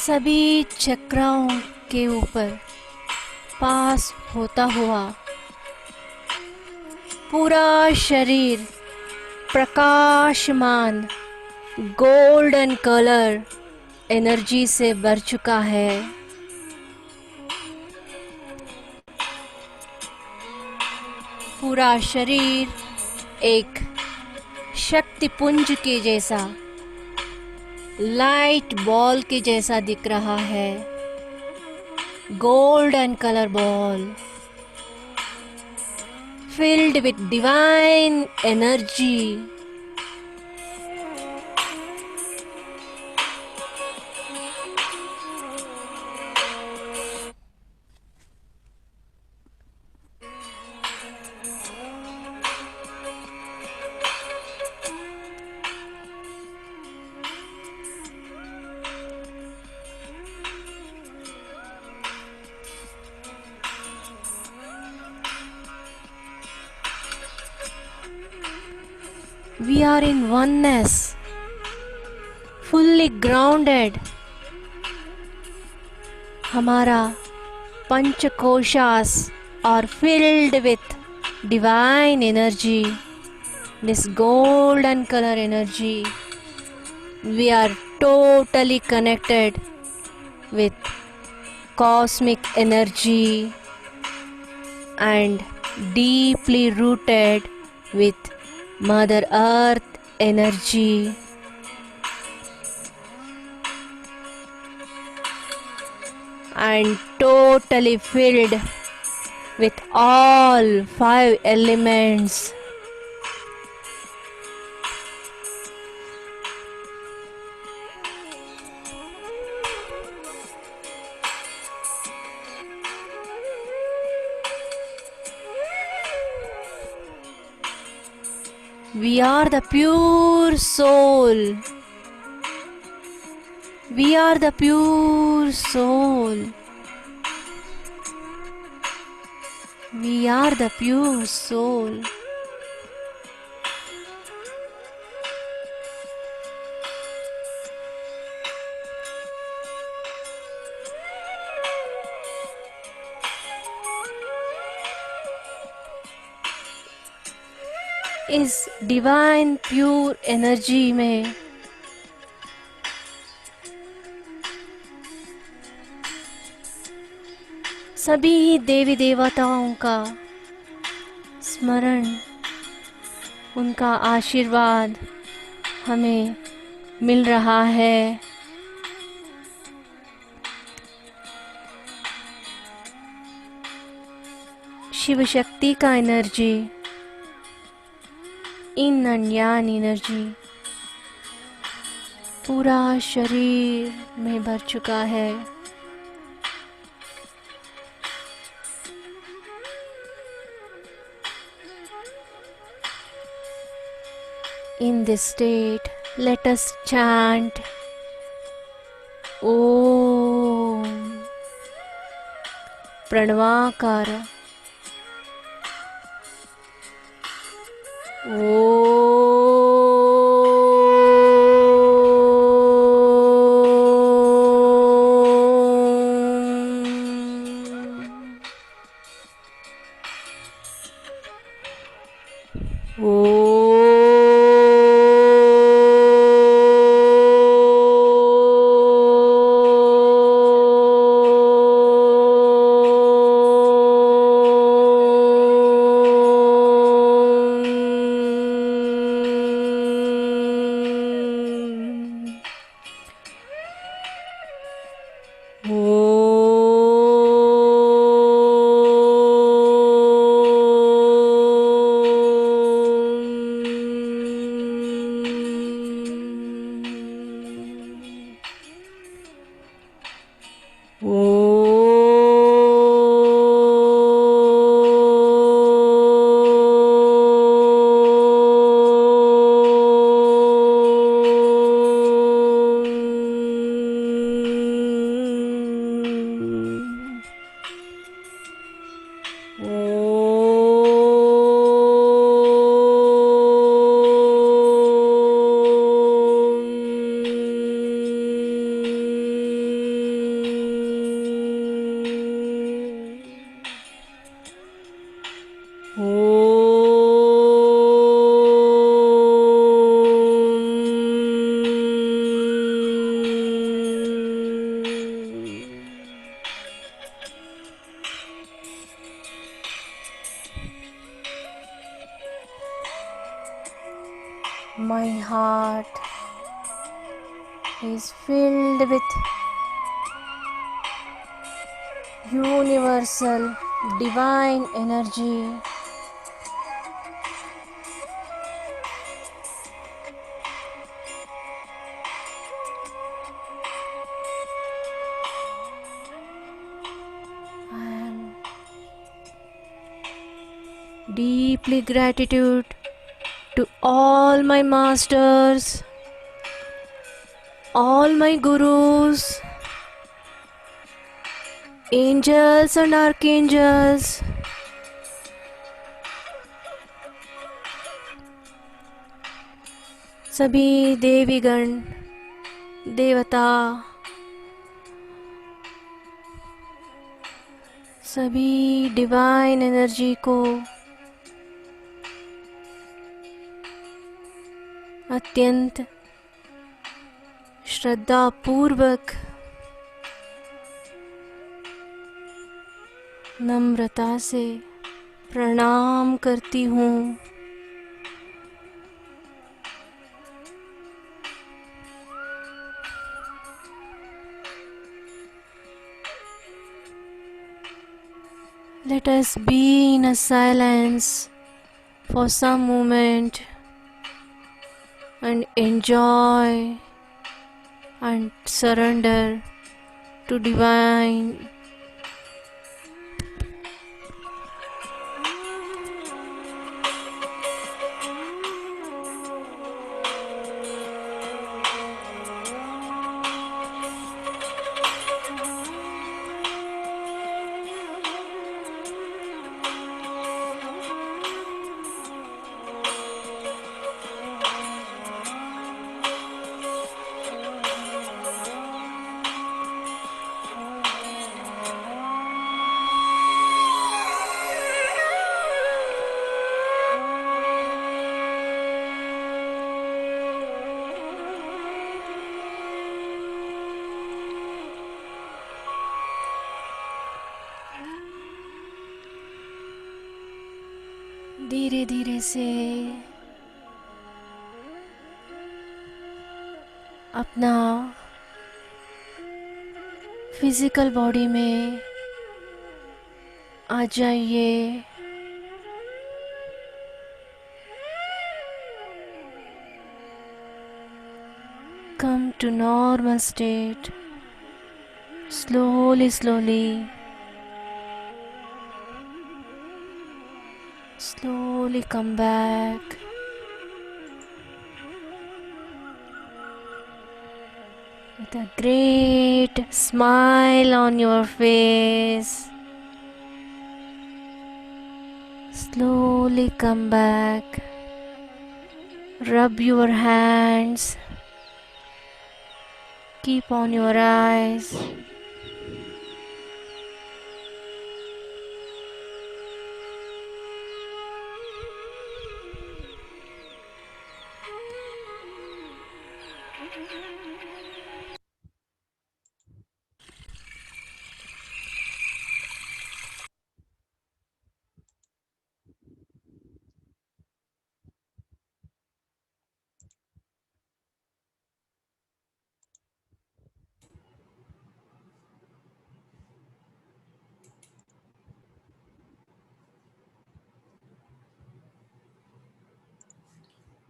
सभी चक्राओं के ऊपर पास होता हुआ पूरा शरीर प्रकाशमान गोल्डन कलर एनर्जी से भर चुका है। पूरा शरीर एक शक्ति पुंज के जैसा, लाइट बॉल के जैसा दिख रहा है। Golden colour ball filled with divine energy. We are in oneness, fully grounded. हमारा पंचकोशास are filled with divine energy, this golden color energy. We are totally connected with cosmic energy and deeply rooted with Mother Earth energy. And totally filled with all 5 elements. We are the pure soul. We are the pure soul. We are the pure soul. इस डिवाइन प्योर एनर्जी में सभी देवी देवताओं का स्मरण, उनका आशीर्वाद हमें मिल रहा है। शिव शक्ति का energy, in and yang energy पूरा शरीर में भर चुका है। In this state, let us chant Om Pranavakara. My heart is filled with universal divine energy. I am deeply gratitude to all my masters, all my gurus, angels and archangels, सभी देवीगण, देवता, सभी डिवाइन एनर्जी को अत्यंत श्रद्धा पूर्वक, नम्रता से प्रणाम करती हूँ। Let us be in a silence for some moment and enjoy and surrender to divine. धीरे धीरे से अपना फिजिकल बॉडी में आ जाइए। to normal state. Slowly, slowly. Slowly come back. With a great smile on your face. Slowly come back. Rub your hands. Keep on your eyes.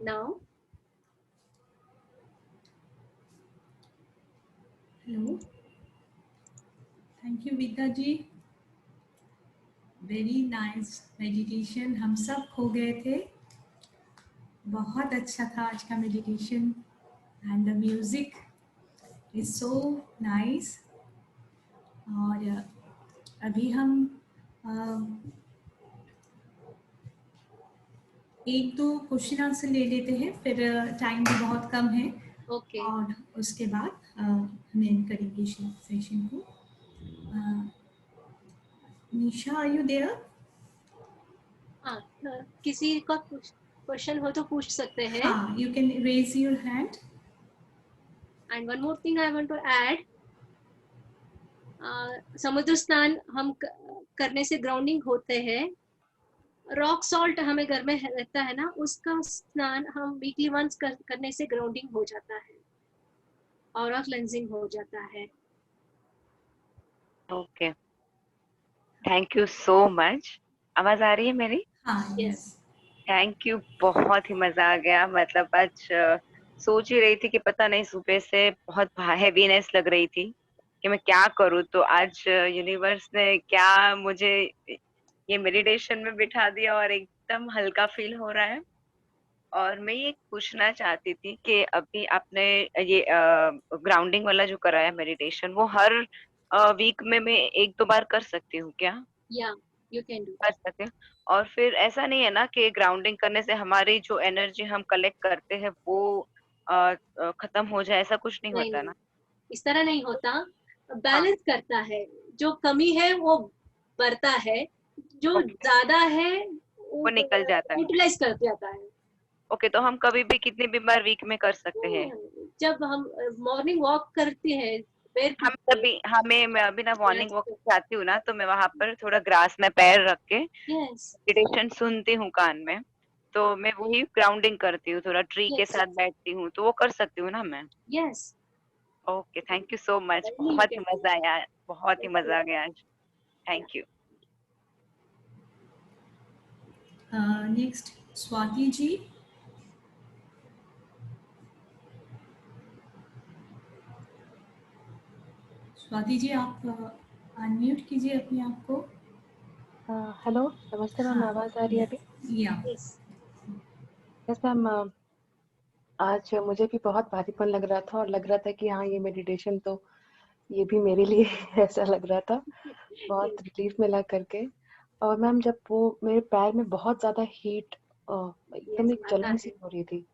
Now, hello, thank you Vidya ji, very nice meditation. हम सब खो गए थे, बहुत अच्छा था आज का meditation and the music is so nice. और अभी हम एक दो क्वेश्चन आंसर ले लेते हैं, फिर टाइम भी बहुत कम है। ओके। और उसके बाद हम एंड करेंगे सेशन को। निशा, आर यू देयर? हाँ, किसी का क्वेश्चन हो तो पूछ सकते हैं। हाँ, you can raise your hand. And one more thing I want to add, समुद्र स्नान हम करने से ग्राउंडिंग होते हैं। रॉक सॉल्ट हमें घर में रहता है ना, उसका स्नान हम वीकली वंस करने से ग्राउंडिंग हो जाता है, ऑरा क्लेंजिंग हो जाता है। Okay, thank you so much. आवाज आ रही है मेरी? हाँ, यस। थैंक यू, बहुत ही मजा आ गया। मतलब आज सोच ही रही थी कि पता नहीं, सुबह से बहुत हैवीनेस लग रही थी कि मैं क्या करूँ, तो आज यूनिवर्स ने क्या मुझे ये मेडिटेशन में बिठा दिया और एकदम हल्का फील हो रहा है। और मैं ये पूछना चाहती थी कि अभी आपने ये ग्राउंडिंग वाला जो कराया मेडिटेशन, वो हर वीक में मैं एक दो बार कर सकती हूँ क्या? या यू कैन डू। कर सकते हैं। और फिर ऐसा नहीं है ना कि ग्राउंडिंग करने से हमारी जो एनर्जी हम कलेक्ट करते हैं वो खत्म हो जाए, ऐसा कुछ नहीं नहीं होता नहीं, ना? इस तरह नहीं होता। बैलेंस करता है, जो कमी है वो बढ़ता है, जो ओके, ज्यादा है वो निकल जाता है। यूटिलाइज कर जाता है। ओके, तो हम कभी भी कितनी भी बार वीक में कर सकते हैं? जब हम मॉर्निंग वॉक करते हैं, हम तभी मैं अभी ना मॉर्निंग वॉक जाती हूँ ना, तो मैं वहां पर थोड़ा ग्रास में पैर रख के यस मेडिटेशन सुनती हूँ कान में, तो मैं वही ग्राउंडिंग करती हूँ, थोड़ा ट्री के Yes. साथ बैठती हूँ, तो वो कर सकती हूँ ना मैं? Yes. Okay, thank you so much, बहुत ही मजा आया, बहुत ही मजा आ गया आज। Thank you. Next Swati ji. Swati ji, आप अनम्यूट कीजिए अपने आप को। हेलो, नमस्ते मैम, हाँ, आवाज आ रही है अभी? या यस मैम, आज मुझे भी बहुत भारीपन लग रहा था और लग रहा था कि हाँ, ये मेडिटेशन तो ये भी मेरे लिए ऐसा लग रहा था, बहुत रिलीफ मिला करके। और मैम, जब वो मेरे पैर में बहुत ज्यादा हीट, एकदम एक जलन सी हो रही थी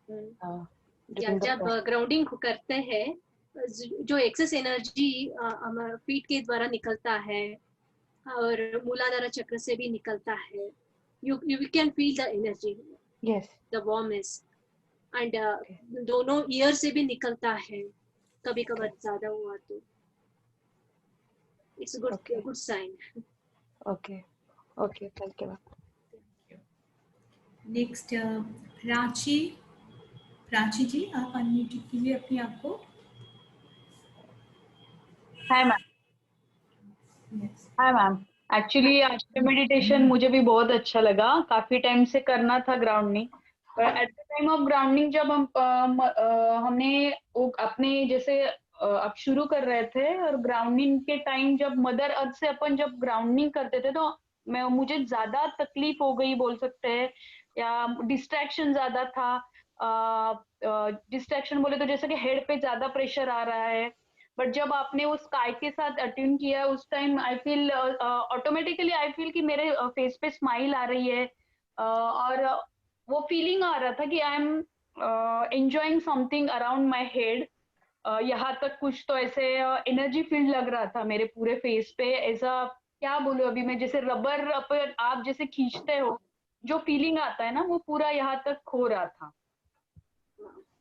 during the जब process. ग्राउंडिंग करते हैं, जो एक्सेस एनर्जी हमारे फीट के द्वारा निकलता है और मूलाधार चक्र से भी निकलता है, you can feel the energy, Yes. the warmness, and दोनों ईयर से भी निकलता है, कभी कभार ज्यादा हुआ तो it's a good sign. Okay, thank you ma'am. Next Prachi ji, आप अनम्यूट कीजिए अपने आप को। Hi ma'am. Yes. Hi ma'am, actually आज का मेडिटेशन मुझे भी बहुत अच्छा लगा। काफी टाइम से करना था grounding, at the time of grounding जब हमने अपने जैसे अब शुरू कर रहे थे, और ग्राउंडिंग के टाइम जब मदर अर्थ से अपन जब ग्राउंडिंग करते थे तो मुझे ज्यादा तकलीफ हो गई बोल सकते हैं, या डिस्ट्रैक्शन ज्यादा था। डिस्ट्रैक्शन बोले तो जैसे कि हेड पे ज्यादा प्रेशर आ रहा है, बट जब आपने उस स्काई के साथ अट्यून किया उस time I feel automatically I feel कि मेरे फेस पे स्माइल आ रही है, और वो फीलिंग आ रहा था कि I am enjoying something around my head. यहाँ तक कुछ तो ऐसे एनर्जी फील्ड लग रहा था मेरे पूरे फेस पे, ऐसा क्या बोलूं अभी मैं, जैसे रबर पर आप जैसे खींचते हो जो फीलिंग आता है ना, वो पूरा यहाँ तक खो रहा था।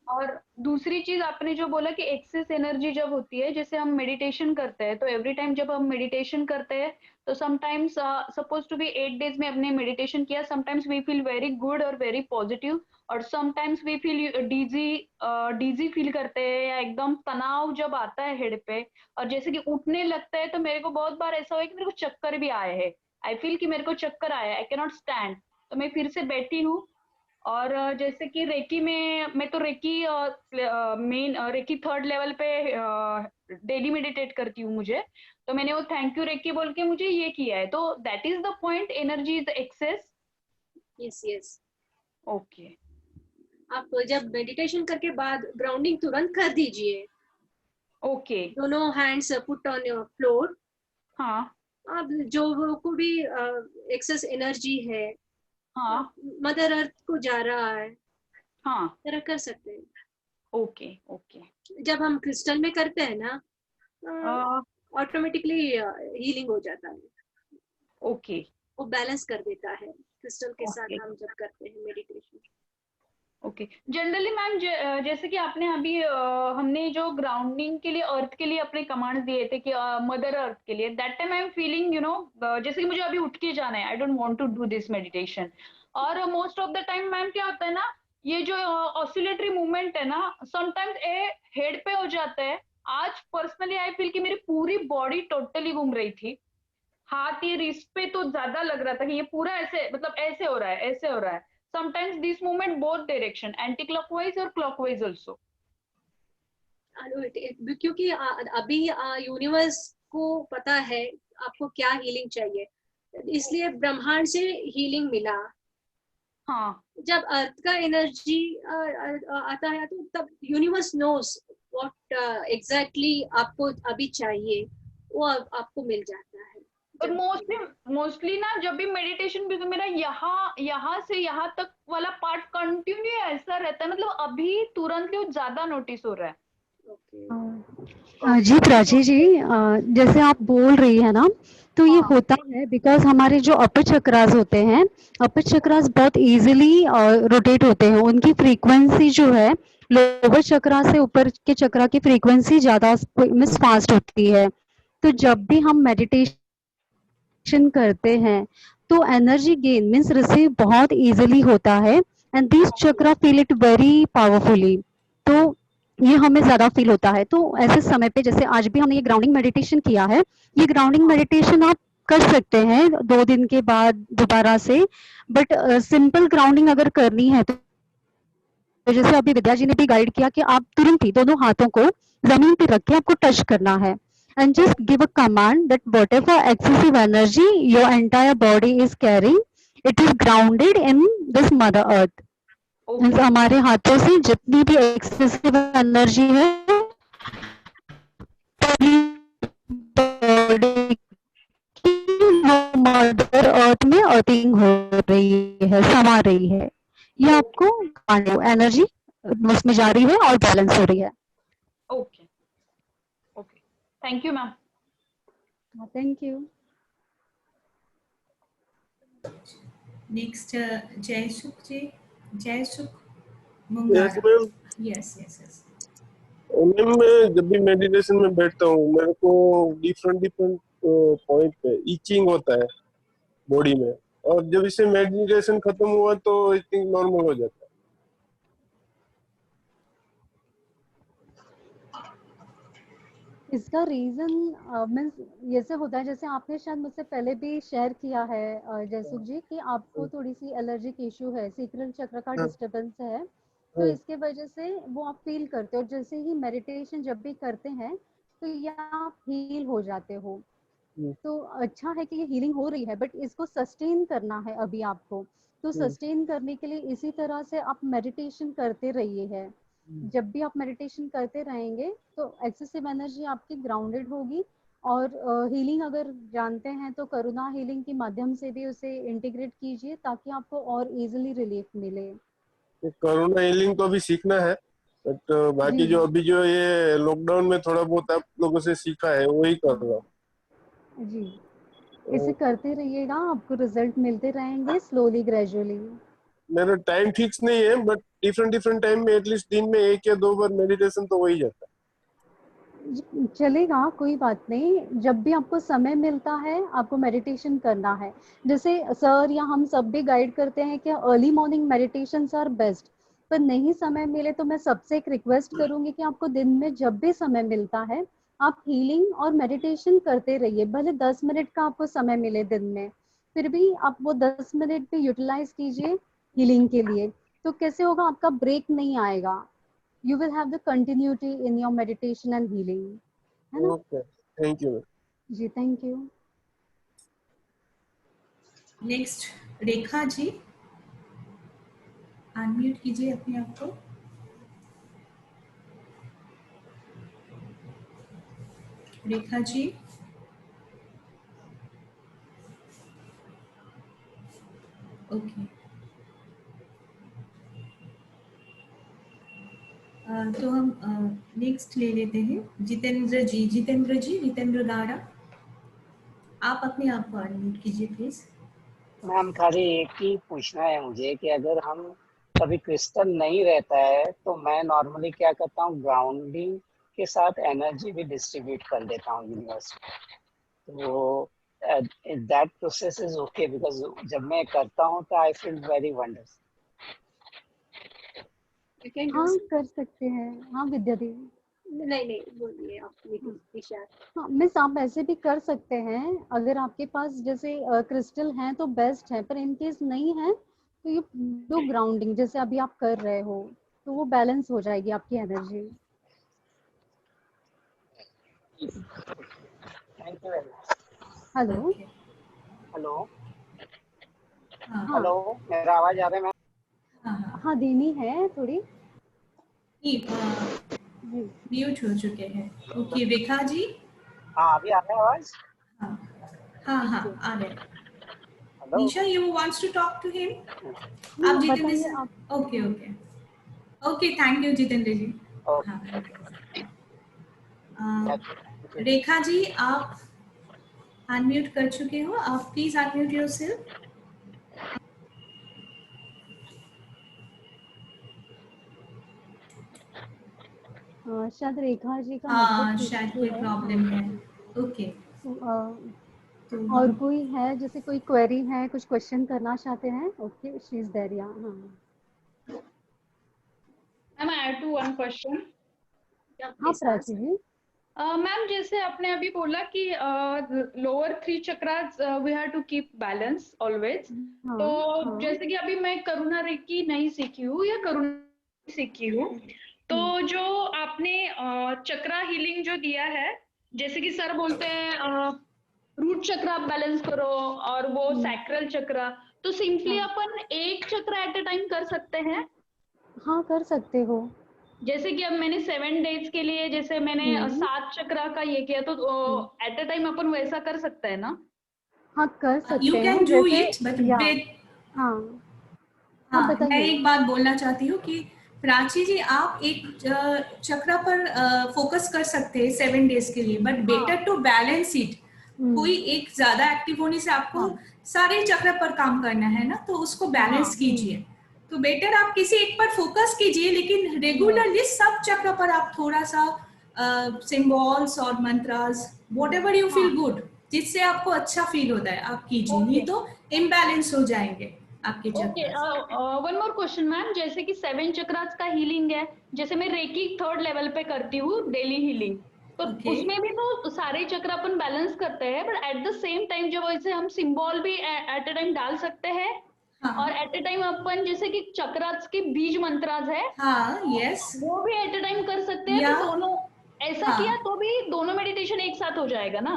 और दूसरी चीज आपने जो बोला कि एक्सेस एनर्जी जब होती है, जैसे हम मेडिटेशन करते हैं तो एवरी टाइम जब हम मेडिटेशन करते हैं तो sometimes suppose to be 8 days में हमने मेडिटेशन किया, sometimes we feel very good और वेरी पॉजिटिव, और sometimes we feel dizzy feel करते हैं, या एकदम तनाव जब आता है हेड पे और जैसे कि उठने लगता है, तो मेरे को बहुत बार ऐसा हुआ कि मेरे को चक्कर भी आए हैं। आई फील कि मेरे को चक्कर आया, आई कैन नॉट स्टैंड, तो मैं फिर से बैठी हूँ। और जैसे कि रेकी में मैं तो रेकी मेन रेकी 3rd लेवल पे डेली मेडिटेट करती हूँ, मुझे तो मैंने वो थैंक यू रेकी बोल के मुझे ये किया है, तो that is the point, energy is excess. Yes yes. Okay, आप जब मेडिटेशन करके बाद ग्राउंडिंग तुरंत कर दीजिए। ओके, दोनों hands put on your floor. हाँ अब जो को भी एक्सेस एनर्जी है, हाँ मदर अर्थ को जा रहा है, हाँ, तरह कर सकते हैं। Okay okay. जब हम क्रिस्टल में करते हैं ना, ऑटोमेटिकली हीलिंग हो जाता है, ओके वो बैलेंस कर देता है क्रिस्टल के साथ ओके हम जब करते हैं मेडिटेशन। ओके। जनरली मैम जैसे कि आपने अभी हमने जो ग्राउंडिंग के लिए अर्थ के लिए अपने कमांड्स दिए थे कि मदर अर्थ के लिए, that time I am feeling जैसे कि मुझे अभी उठ के जाना है, I don't want to do this meditation. और most of the time ma'am क्या होता है ना, ये जो ऑसिलेटरी मूवमेंट है ना, समटाइम्स ए हेड पे हो जाता है। आज पर्सनली आई फील कि मेरी पूरी बॉडी टोटली घूम रही थी, हाथ ये रिस्ट पे तो ज्यादा लग रहा था कि ये पूरा ऐसे मतलब ऐसे हो रहा है, ऐसे हो रहा है। Sometimes this movement both direction, anti clockwise और क्लॉकवाइज ऑल्सो। क्योंकि अभी यूनिवर्स को पता है आपको क्या हीलिंग चाहिए, इसलिए ब्रह्मांड से हीलिंग मिला। हाँ, जब अर्थ का एनर्जी आता है तो तब यूनिवर्स नोस व्हाट एग्जैक्टली आपको अभी चाहिए, वो आपको मिल जाता है। और मोस्टली ना जब भी मेडिटेशन भी मेरा यहाँ से यहाँ तक वाला पार्ट कंटिन्यू ऐसा रहता है, मतलब अभी तुरंत ज्यादा नोटिस हो रहा है। जी प्राची जी, जैसे आप बोल रही है ना, तो ये होता है बिकॉज हमारे जो अपर चक्रास होते हैं, अपर चक्रास बहुत इजीली रोटेट होते हैं, उनकी फ्रीक्वेंसी जो है लोअर चक्रा से ऊपर के चक्रा की फ्रीक्वेंसी ज्यादा मीन्स फास्ट होती है। तो जब भी हम मेडिटेशन करते हैं तो एनर्जी गेन मीन्स रिसीव बहुत इजीली होता है, and this chakra feel it very powerfully. तो ये हमें ज्यादा फील होता है। तो ऐसे समय पे जैसे आज भी हमने ये ग्राउंडिंग मेडिटेशन किया है, ये ग्राउंडिंग मेडिटेशन आप कर सकते हैं 2 दिन के बाद दोबारा से, बट सिंपल ग्राउंडिंग अगर करनी है तो जैसे अभी विद्या जी ने भी गाइड किया कि आप तुरंत ही दोनों हाथों को जमीन पे रख के आपको टच करना है, and just give a command that whatever excessive energy your entire body is carrying, it is grounded in this mother earth. Means हमारे हाथों से जितनी भी एक्सेसिव एनर्जी है बॉडी की, वो मदर अर्थ में अर्थिंग हो रही है, समा रही है। ये आपको एनर्जी उसमें जा रही है और बैलेंस हो रही है। Okay okay, thank you ma'am. Thank you. Next Jaysukh ji, Jaysukh yes Mungara. Ma'am. Yes yes yes. Ma'am मैं जब भी मेडिटेशन में बैठता हूँ मेरे को डिफरेंट पॉइंट पे ईचिंग होता है बॉडी में, और जब इससे मेडिटेशन खत्म हुआ तो आई थिंक नॉर्मल हो जाता है। इसका रीजन मीन्स ऐसे होता है, जैसे आपने शायद मुझसे पहले भी शेयर किया है जयसुख जी, कि आपको थोड़ी सी एलर्जिक इशू है, सीक्रल चक्र का हाँ, डिस्टरबेंस है, तो हाँ, इसके वजह से वो आप फील करते हो। जैसे ही मेडिटेशन जब भी करते हैं तो या आप हील हो जाते हो। हम्म, तो अच्छा है कि ये हीलिंग हो रही है, बट इसको सस्टेन करना है अभी आपको। तो हम्म, सस्टेन करने के लिए इसी तरह से आप मेडिटेशन करते रहिए है। जब भी आप मेडिटेशन करते रहेंगे तो एक्सेसिव एनर्जी आपकी ग्राउंडेड होगी। और हीलिंग अगर जानते हैं तो करुणा हीलिंग के माध्यम से भी उसे इंटीग्रेट कीजिए, ताकि आपको और इजीली रिलीफ मिले। ये कोरोना हीलिंग तो अभी सीखना है, बट जी बाकी जो अभी जो ये लॉकडाउन में थोड़ा बहुत आप लोगों से सीखा है वही कर रहा हूँ। जी, इसे करते रहिएगा, आपको रिजल्ट मिलते रहेंगे स्लोली ग्रेजुअली। मेरा टाइम फिक्स नहीं है, बट डिफरेंट डिफरेंट टाइम में एटलीस्ट दिन में 1 या 2 बार मेडिटेशन तो हो ही जाता चलेगा, कोई बात नहीं। जब भी आपको समय मिलता है आपको मेडिटेशन करना है। जैसे सर या हम सब भी गाइड करते हैं कि early morning meditations are best, पर नहीं समय मिले तो मैं सबसे एक रिक्वेस्ट करूंगी कि आपको दिन में जब भी समय मिलता है आप हीलिंग और मेडिटेशन करते रहिए। भले 10 मिनट का आपको समय मिले दिन में, फिर भी आप वो 10 मिनट भी यूटिलाइज कीजिए हीलिंग के लिए। तो कैसे होगा, आपका ब्रेक नहीं आएगा, you will have the continuity in your meditation and healing, है है। ना? Okay, thank you. जी, thank you. Next Rekha ji, unmute कीजिए अपने आप को। रेखा जी, ओके। तो हम नेक्स्ट ले लेते हैं जितेंद्र जी। जितेंद्र गाड़ा, आप अपने आप को अनम्यूट कीजिए प्लीज। मैम खाली एक ही पूछना है मुझे कि अगर हम कभी क्रिस्टल नहीं रहता है तो मैं नॉर्मली क्या करता हूँ, ग्राउंडिंग के साथ एनर्जी भी डिस्ट्रीब्यूट कर देता हूँ यूनिवर्स में। तो that process is okay, because जब मैं करता हूँ तो आई फील वेरी वंडर्स। हाँ, कर सकते हैं। हाँ विद्या देवी। नहीं बोलिए आप विशाल। हाँ मिस, आप ऐसे भी कर सकते हैं। अगर आपके पास जैसे क्रिस्टल हैं तो बेस्ट है, पर इन केस नहीं है तो ये दो ग्राउंडिंग जैसे अभी आप कर रहे हो, तो वो बैलेंस हो जाएगी आपकी energy. Thank you very much. Hello hello हाँ हेलो, मेरा आवाज आ रहा है मैम? हाँ, देनी है थोड़ी। म्यूट हो चुके हैं। ओके रेखा जी। हाँ अभी आ रहा है आवाज? हाँ आ रहे हैं। Hello Nisha, you wants to talk to him? आप जितेंद्र से? ओके थैंक यू जितेंद्र जी। रेखा जी, आप अनम्यूट कर चुके हो, आप प्लीज अनम्यूट योरसेल्फ। शायद रेखा जी का हाँ नेटवर्क शायद इशू कोई है। प्रॉब्लम है। ओके और कोई है, जैसे कोई क्वेरी है, कुछ क्वेश्चन करना चाहते हैं? Okay, she is there. हाँ ma'am, I have to one question. हाँ प्राची जी। मैम, जैसे आपने अभी बोला कि lower 3 chakras we have to keep balance always. तो जैसे कि अभी मैं करुणा रेकी नहीं सीखी हूँ या करुणा सीखी हूँ, तो जो आपने चक्रा हीलिंग जो दिया है, जैसे कि सर बोलते हैं रूट चक्र आप बैलेंस करो और वो सैक्रल चक्र, तो सिंपली अपन एक चक्र एट अ टाइम कर सकते हैं? हाँ कर सकते हो। जैसे कि अब मैंने 7 डेज के लिए जैसे मैंने 7 चक्र का ये किया, तो एट अ टाइम अपन वैसा कर सकते हैं ना? हाँ कर सकते You हैं can do जैसे it, but हाँ मैं बताइए। एक बात बोलना चाहती हूँ कि प्राची जी, आप एक चक्र पर फोकस कर सकते हैं 7 डेज के लिए, but better to balance it. कोई एक ज्यादा एक्टिव होने से आपको सारे चक्र पर काम करना है ना, तो उसको बैलेंस कीजिए। तो बेटर आप किसी एक पर फोकस कीजिए, लेकिन रेगुलरली सब चक्र पर आप थोड़ा सा सिंबल्स और mantras, whatever you feel good, जिससे आपको अच्छा फील होता है आप कीजिए, नहीं तो इम्बैलेंस हो जाएंगे आपके ओके, चक्र। वन मोर क्वेश्चन मैम, जैसे कि 7 चक्रास का हीलिंग है, जैसे मैं रेकी 3rd लेवल पे करती हूँ डेली हीलिंग, तो उसमें भी तो सारे चक्र अपन बैलेंस करते हैं, but at the same time जब वैसे हम सिंबल भी एट अ टाइम डाल सकते हैं। और एट अ टाइम अपन जैसे कि चक्रास के बीज मंत्रास है, यस, वो भी एट अ टाइम कर सकते हैं। तो दोनों ऐसा किया तो भी दोनों मेडिटेशन एक साथ हो जाएगा ना।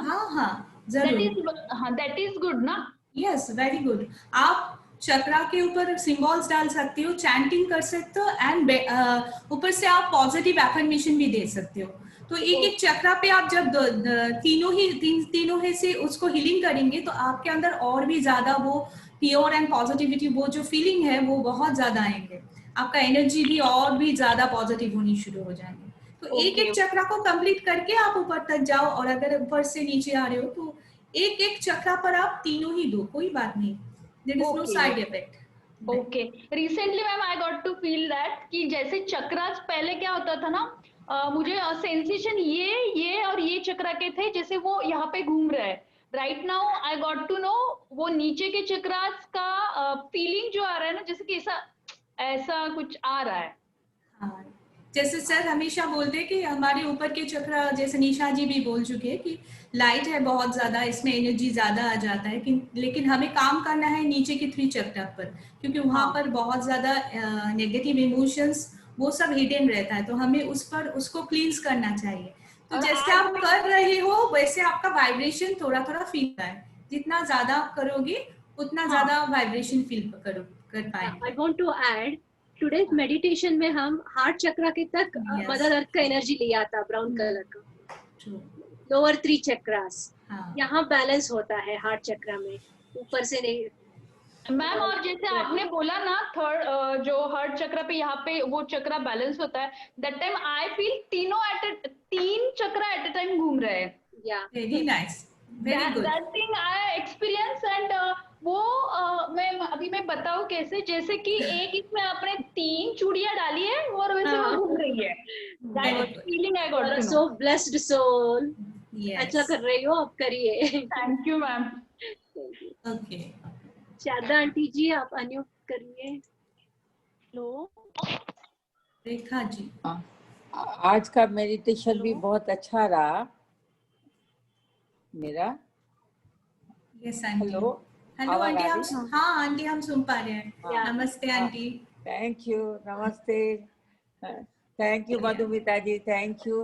दैट इज गुड ना। Yes, very good. आप चक्रा के ऊपर सिंबल्स डाल सकते हो, चैंटिंग कर सकते हो, एंड ऊपर से आप पॉजिटिव एफर्मेशन भी दे सकते हो। तो एक एक चक्रा पे आप जब तीनों ही से उसको हीलिंग करेंगे तो आपके अंदर और भी ज्यादा वो प्योर एंड पॉजिटिविटी, वो जो फीलिंग है वो बहुत ज्यादा आएंगे। आपका एनर्जी भी और भी ज्यादा पॉजिटिव होनी शुरू हो जाएंगे। तो एक एक चक्रा को कंप्लीट करके आप ऊपर तक जाओ, और अगर ऊपर से नीचे आ रहे हो तो एक एक चक्रा पर आप तीनों ही दो, कोई बात नहीं, there is no side effect. Okay, recently ma'am I got to feel that कि जैसे चक्रास पहले क्या होता था ना, मुझे सेंसेशन ये और ये चक्रा के थे, जैसे वो यहाँ पे घूम रहे हैं। Right now I got to know वो नीचे के चक्रास का फीलिंग जो आ रहा है ना, जैसे कि ऐसा कुछ आ रहा है। जैसे सर हमेशा बोलते हैं कि हमारे ऊपर के चक्र, जैसे निशा जी भी बोल चुके हैं कि लाइट है बहुत ज्यादा, इसमें एनर्जी ज्यादा आ जाता है, लेकिन हमें काम करना है नीचे के 3 चक्र पर, क्योंकि वहां पर बहुत ज्यादा नेगेटिव इमोशंस वो सब हिडन रहता है, तो हमें उसको क्लींस करना चाहिए। तो जैसे आप कर रहे हो वैसे आपका वाइब्रेशन थोड़ा थोड़ा फील होता है, जितना ज्यादा आप करोगे उतना ज्यादा वाइब्रेशन फील कर पाएंगे। I want to add, today's meditation में हम हार्ट चक्रा के तक मदर अर्थ का एनर्जी लिया था, ब्राउन कलर का, लोअर 3 चक्रास। यहाँ बैलेंस होता है हार्ट चक्रा में, ऊपर से नहीं मैम। और जैसे आपने बोला ना थर्ड जो हार्ट चक्रा पे यहाँ पे वो चक्रा बैलेंस होता है, दैट टाइम आई फील तीन चक्रा एट अ टाइम घूम रहे हैं। Very nice, very good. That thing I experience, and वो मैं बताऊं कैसे, जैसे कि एक इसमें आपने 3 चूड़ियां डाली है और वैसे वो घूम रही है। That feeling I got to know. So blessed soul, अच्छा कर रही हो, आप करिए। Thank you ma'am. Okay, Sharda aunty ji आप अनम्यूट करिए। हेलो रेखा जी। आज का मेडिटेशन भी बहुत अच्छा रहा मेरा। Yes aunty. हेलो आंटी, हम आंटी हम सुन पा रहे हैं। नमस्ते आंटी। थैंक यू, नमस्ते, thank you Madhumita ji, thank you.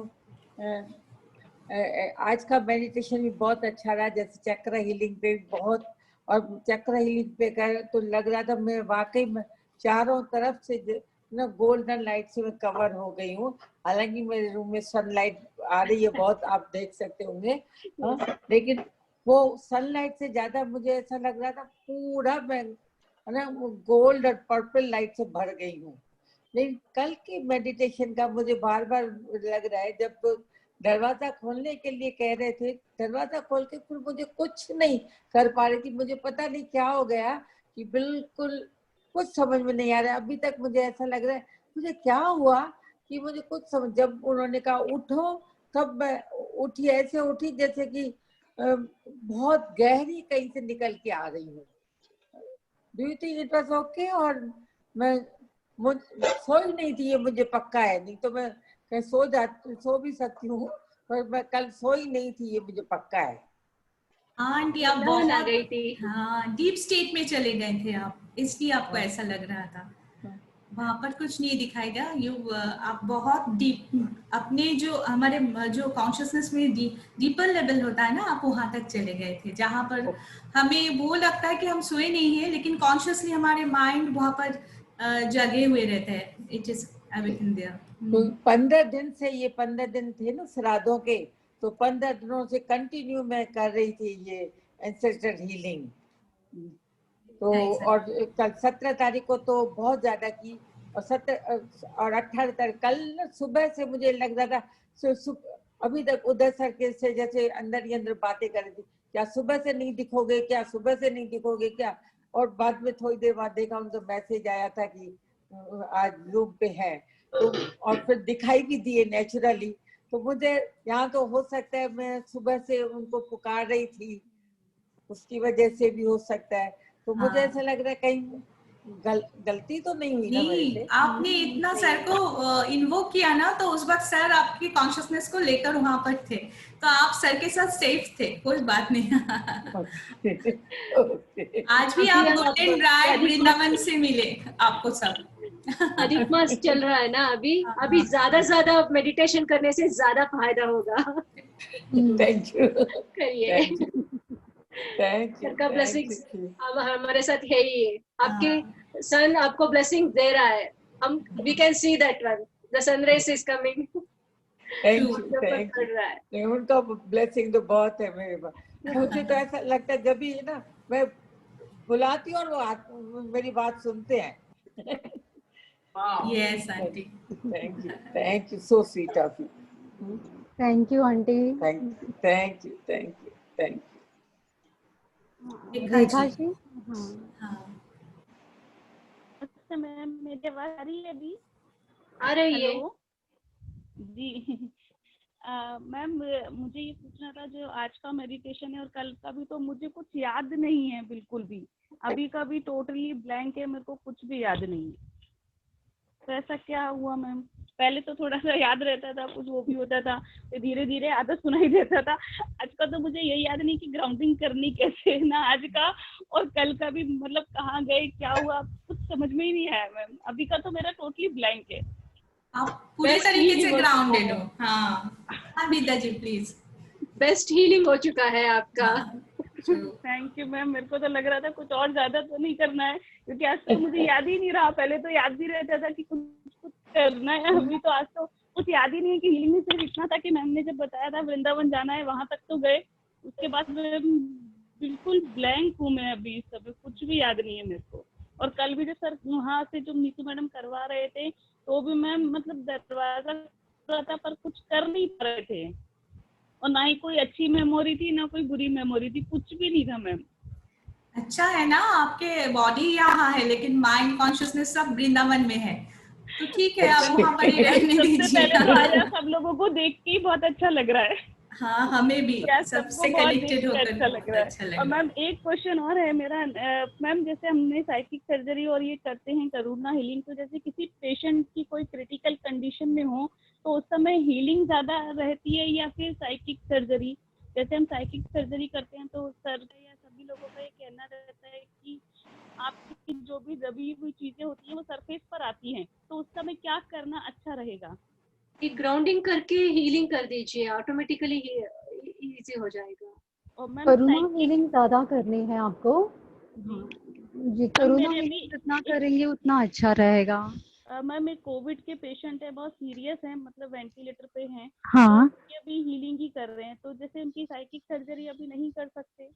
आज का मेडिटेशन भी बहुत अच्छा रहा, जैसे चक्र हीलिंग पे बहुत, और चक्र हीलिंग पे कर तो लग रहा था मैं वाकई में चारों तरफ से ना गोल्डन लाइट से मैं कवर हो गई हूँ। हालांकि मेरे रूम में सनलाइट आ रही है बहुत, आप देख सकते होंगे, लेकिन वो सनलाइट से ज्यादा मुझे ऐसा लग रहा था पूरा मैं ना गोल्ड और पर्पल लाइट से भर गई हूँ। लेकिन कल की मेडिटेशन का मुझे बार बार लग रहा है, जब दरवाजा खोलने के लिए कह रहे थे, दरवाजा खोल के फिर मुझे कुछ नहीं कर पा रही थी। मुझे पता नहीं क्या हो गया कि बिल्कुल कुछ समझ में नहीं आ रहा है। अभी तक मुझे ऐसा लग रहा है मुझे क्या हुआ कि मुझे कुछ समझ, जब उन्होंने कहा उठो तब मैं उठी, ऐसे उठी जैसे कि बहुत गहरी कहीं से निकल के आ रही हूँ। Do you think it was okay? और मैं सो ही नहीं थी, ये मुझे पक्का है, नहीं तो मैं सो भी सकती हूँ, पर मैं कल सो ही नहीं थी, ये मुझे पक्का है। आंटी आप बहुत आ गई थी, हाँ डीप स्टेट में चले गए थे आप, इसलिए आपको ऐसा लग रहा था। वहां पर कुछ नहीं दिखाई दिया, आप बहुत डीप अपने जो हमारे जो कॉन्शियसनेस में डीपर लेवल होता है ना, आप वहां तक चले गए थे, जहां पर हमें वो लगता है कि हम सोए नहीं है, लेकिन कॉन्शियसली हमारे माइंड वहां पर जगे हुए रहते हैं। It is everything there. तो 15 दिन से, ये 15 दिन थे ना श्राद्धों के, तो 15 दिनों से कंटिन्यू मैं कर रही थी ये एंसेस्टर हीलिंग। तो और कल 17 तारीख को तो बहुत ज्यादा की, और 17 और 18 तारीख कल सुबह से मुझे लग रहा था, अभी तक उदय सर के से जैसे अंदर ही अंदर बातें कर रही थी, क्या सुबह से नहीं दिखोगे, क्या सुबह से नहीं दिखोगे क्या। और बाद में थोड़ी देर बाद देखा उनको मैसेज आया था कि आज रूम पे है, तो और फिर दिखाई भी दिए नेचुरली। तो मुझे यहाँ तो हो सकता है मैं सुबह से उनको पुकार रही थी, उसकी वजह से भी हो सकता है। तो मुझे ऐसा लग रहा है कहीं गलती तो नहीं हुई ना मेरे नहीं, से। आपने इतना सर को इन्वोक किया ना, तो उस वक्त सर आपकी कॉन्शियसनेस को लेकर वहां पर थे, तो आप सर के साथ सेफ थे, कोई बात नहीं। आज भी आप गोल्डन ड्राइव वृंदावन से मिले आपको सब। अधिक मास चल रहा है ना अभी ज्यादा मेडिटेशन करने से ज्यादा फायदा होगा। थैंक यू, करिए। थैंक यू, सर का ब्लेसिंग्स अब हमारे साथ है ही है। आपके सन आपको ब्लेसिंग दे रहा है, हम we can see that one, the sunrise is coming. Thank you. उनका ब्लेसिंग तो बहुत है मेरे पास। मुझे तो ऐसा लगता है जब भी ना मैं बुलाती हूँ और वो मेरी बात सुनते हैं। Yes aunty, thank you, so sweet of you. Thank you aunty. Thank you. Rekha ji. अच्छा मैम, मेरी आवाज आ रही है अभी? आ रही है जी। मैम मुझे ये पूछना था, जो आज का मेडिटेशन है और कल का भी, तो मुझे कुछ याद नहीं है बिल्कुल भी। अभी का भी टोटली ब्लैंक है, मेरे को कुछ भी याद नहीं है। तो ऐसा क्या हुआ मैम? पहले तो थोड़ा सा याद रहता था, कुछ वो भी होता था, तो धीरे धीरे आदत सुनाई देता था। आज का तो मुझे यही याद नहीं कि ग्राउंडिंग करनी कैसे ना, आज का और कल का भी, मतलब कहाँ गए, क्या हुआ, कुछ समझ में ही नहीं आया मैम। अभी का तो मेरा टोटली ब्लैंक है। आप पूरे तरीके से ग्राउंडेड हो। हाँ विद्या जी प्लीज। बेस्ट हीलिंग हो चुका है आपका। Thank you ma'am. मेरे को तो लग रहा था कुछ और ज्यादा तो नहीं करना है, क्योंकि आज तो मुझे याद ही नहीं रहा। पहले तो याद भी रहता था कि कुछ करना है, अभी तो आज तो कुछ याद ही नहीं है कि हीलिंग में सिर्फ इतना था कि मैम ने जब बताया था वृंदावन जाना है, वहां तक तो गए, उसके बाद बिल्कुल ब्लैंक हूँ मैं अभी। सब कुछ भी याद नहीं है मेरे को। और कल भी जो सर वहाँ से जो नीतू मैडम करवा रहे थे, तो भी मैम मतलब दरवाजा था पर कुछ कर नहीं पा रहे थे, और ना ही कोई अच्छी मेमोरी थी ना कोई बुरी मेमोरी थी, कुछ भी नहीं था मैम। अच्छा है ना, आपके बॉडी यहाँ है लेकिन माइंड कॉन्शियसनेस सब वृंदावन में है, तो ठीक है, आप वहाँ पर ही रहने दीजिए। सबसे पहले तो आज सब लोगों को देख के ही बहुत अच्छा लग रहा है। हाँ हमें भी सबसे कनेक्टेड होकर अच्छा लग रहा है। और मैम एक क्वेश्चन और है मेरा। मैम जैसे हमने साइकिक सर्जरी और ये करते हैं करुणा हीलिंग, तो जैसे किसी पेशेंट की कोई क्रिटिकल कंडीशन में हो, तो उस समय हीलिंग ज्यादा रहती है या फिर साइकिक सर्जरी? जैसे हम साइकिक सर्जरी करते हैं तो सर या सभी लोगों का ये कहना रहता है कि आपकी जो भी दबी हुई चीजें होती है वो सरफेस पर आती हैं, तो उस समय क्या करना अच्छा रहेगा? ग्राउंडिंग करके हीलिंग कर दीजिए, ऑटोमेटिकली इजी हो जाएगा। और करुणा हीलिंग ज्यादा करनी है आपको जी। करुणा हीलिंग जितना करेंगे उतना अच्छा रहेगा। मैम एक कोविड के पेशेंट है, बहुत सीरियस है, मतलब वेंटिलेटर पे हैं। हाँ, तो अभी हीलिंग ही कर रहे हैं, तो जैसे उनकी साइकिक सर्जरी अभी नहीं कर सकते।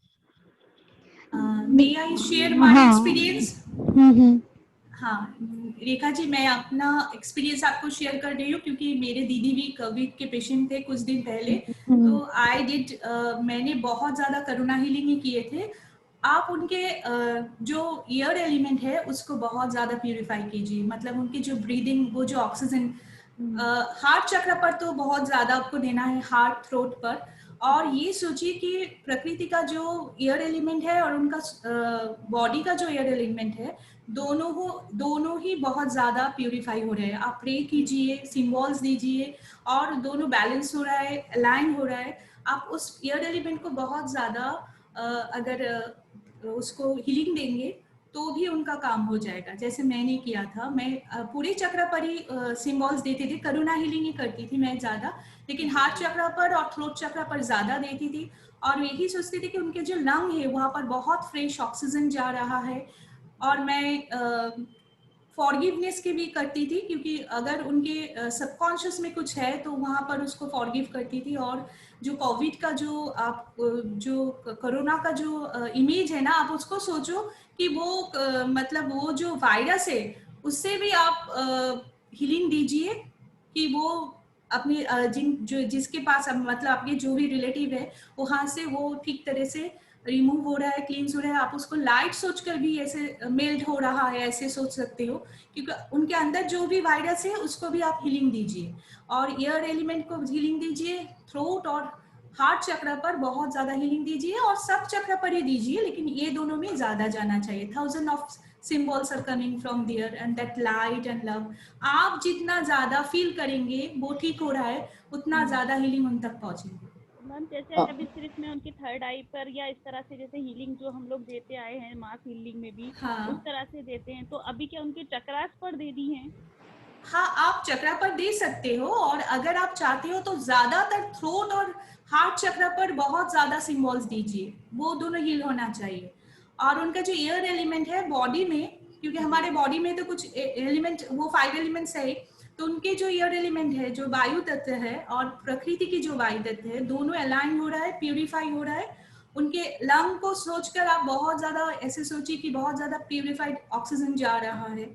मे आई शेयर माय एक्सपीरियंस? हाँ रेखा जी, मैं अपना एक्सपीरियंस आपको शेयर कर रही हूँ, क्योंकि मेरे दीदी भी कोविड के पेशेंट थे कुछ दिन पहले। तो मैंने बहुत ज्यादा करुणा हीलिंग ही किए थे। आप उनके जो एयर एलिमेंट है उसको बहुत ज्यादा प्यूरिफाई कीजिए, मतलब उनकी जो ब्रीदिंग, वो जो ऑक्सीजन हार्ट चक्र पर तो बहुत ज्यादा आपको देना है, हार्ट थ्रोट पर। और ये सोचिए कि प्रकृति का जो एयर एलिमेंट है और उनका बॉडी का जो एयर एलिमेंट है, दोनों ही बहुत ज्यादा प्यूरिफाई हो रहे हैं। आप प्रे कीजिए, सिंबल्स दीजिए, और दोनों बैलेंस हो रहा है, अलाइन हो रहा है। आप उस एयर एलिमेंट को बहुत ज्यादा अगर उसको हीलिंग देंगे तो भी उनका काम हो जाएगा। जैसे मैंने किया था, मैं पूरे चक्र पर ही सिंबल्स देती थी, करुणा हीलिंग ही करती थी मैं ज्यादा, लेकिन हार्ट चक्र पर और थ्रोट चक्र पर ज्यादा देती थी। और यही सोचती थी कि उनके जो लंग है वहां पर बहुत फ्रेश ऑक्सीजन जा रहा है। और मैं फॉरगिवनेस की भी करती थी, क्योंकि अगर उनके सबकॉन्शियस में कुछ है तो वहाँ पर उसको फॉरगिव करती थी। और जो कोविड का जो कोरोना का जो इमेज है ना, आप उसको सोचो कि वो मतलब वो जो वायरस है उससे भी आप हीलिंग दीजिए, कि वो अपने जिसके पास मतलब आपके जो भी रिलेटिव है वहाँ से वो ठीक तरह से रिमूव हो रहा है, क्लींस हो रहा है। आप उसको लाइट सोचकर भी ऐसे मेल्ट हो रहा है ऐसे सोच सकते हो, क्योंकि उनके अंदर जो भी वायरस है उसको भी आप हीलिंग दीजिए। और एयर एलिमेंट को हीलिंग दीजिए, थ्रोट और हार्ट चक्र पर बहुत ज्यादा हीलिंग दीजिए, और सब चक्र पर ही दीजिए, लेकिन ये दोनों में ज्यादा जाना चाहिए। 1000 of symbols are coming from there and that light and love. आप जितना ज्यादा फील करेंगे वो ठीक हो रहा है, उतना ज्यादा हीलिंग उन तक पहुंचेगी। मैम जैसे अभी सिर्फ मैं उनकी थर्ड आई पर या इस तरह से जैसे हीलिंग जो हम लोग देते आए हैं मास हीलिंग में भी हाँ। उस तरह से देते हैं, तो अभी क्या उनके चक्रास पर दे दी हैं? हाँ, आप चक्रा पर दे सकते हो, और अगर आप चाहते हो तो ज्यादातर थ्रोट और हार्ट चक्रा पर बहुत ज्यादा सिंबल्स दीजिए, वो दोनों हील होना चाहिए। और उनका जो एयर एलिमेंट है बॉडी में, क्योंकि हमारे बॉडी में तो कुछ एलिमेंट, वो 5 एलिमेंट्स है, तो उनके जो एयर एलिमेंट है, जो वायु तत्व है और प्रकृति की जो वायु तत्व है, दोनों अलाइन हो रहा है, प्यूरिफाई हो रहा है। उनके लंग को सोचकर आप बहुत ज्यादा ऐसे सोचिए कि बहुत ज्यादा प्यूरिफाइड ऑक्सीजन जा रहा है।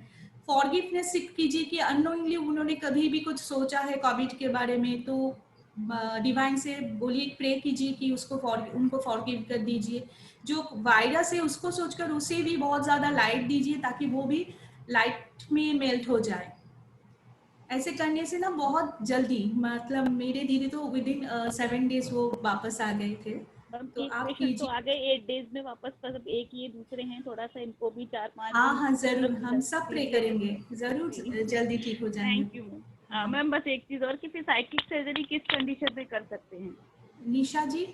फॉरगिवनेस कीजिए कि अननोइंगली उन्होंने कभी भी कुछ सोचा है कोविड के बारे में, तो डिवाइन से बोलिए, प्रे कीजिए कि उसको उनको फॉरगिव कर दीजिए। जो वायरस है उसको सोचकर उसे भी बहुत ज्यादा लाइट दीजिए ताकि वो भी लाइट में मेल्ट हो जाए। ऐसे करने से ना बहुत जल्दी, मतलब मेरे दीदी तो विद इन 7 डेज वो वापस आ गए थे। तो आप पेशेंट तो आ गए 8 डेज में वापस, मतलब एक ये दूसरे हैं, थोड़ा सा इनको भी 4-5 हाँ हाँ जरूर, हम सब प्रे करेंगे, जरूर जल्दी ठीक हो जाएंगे। Thank you ma'am. बस एक चीज और कि फिर साइकिक सर्जरी किस कंडीशन में कर सकते हैं? निशा जी।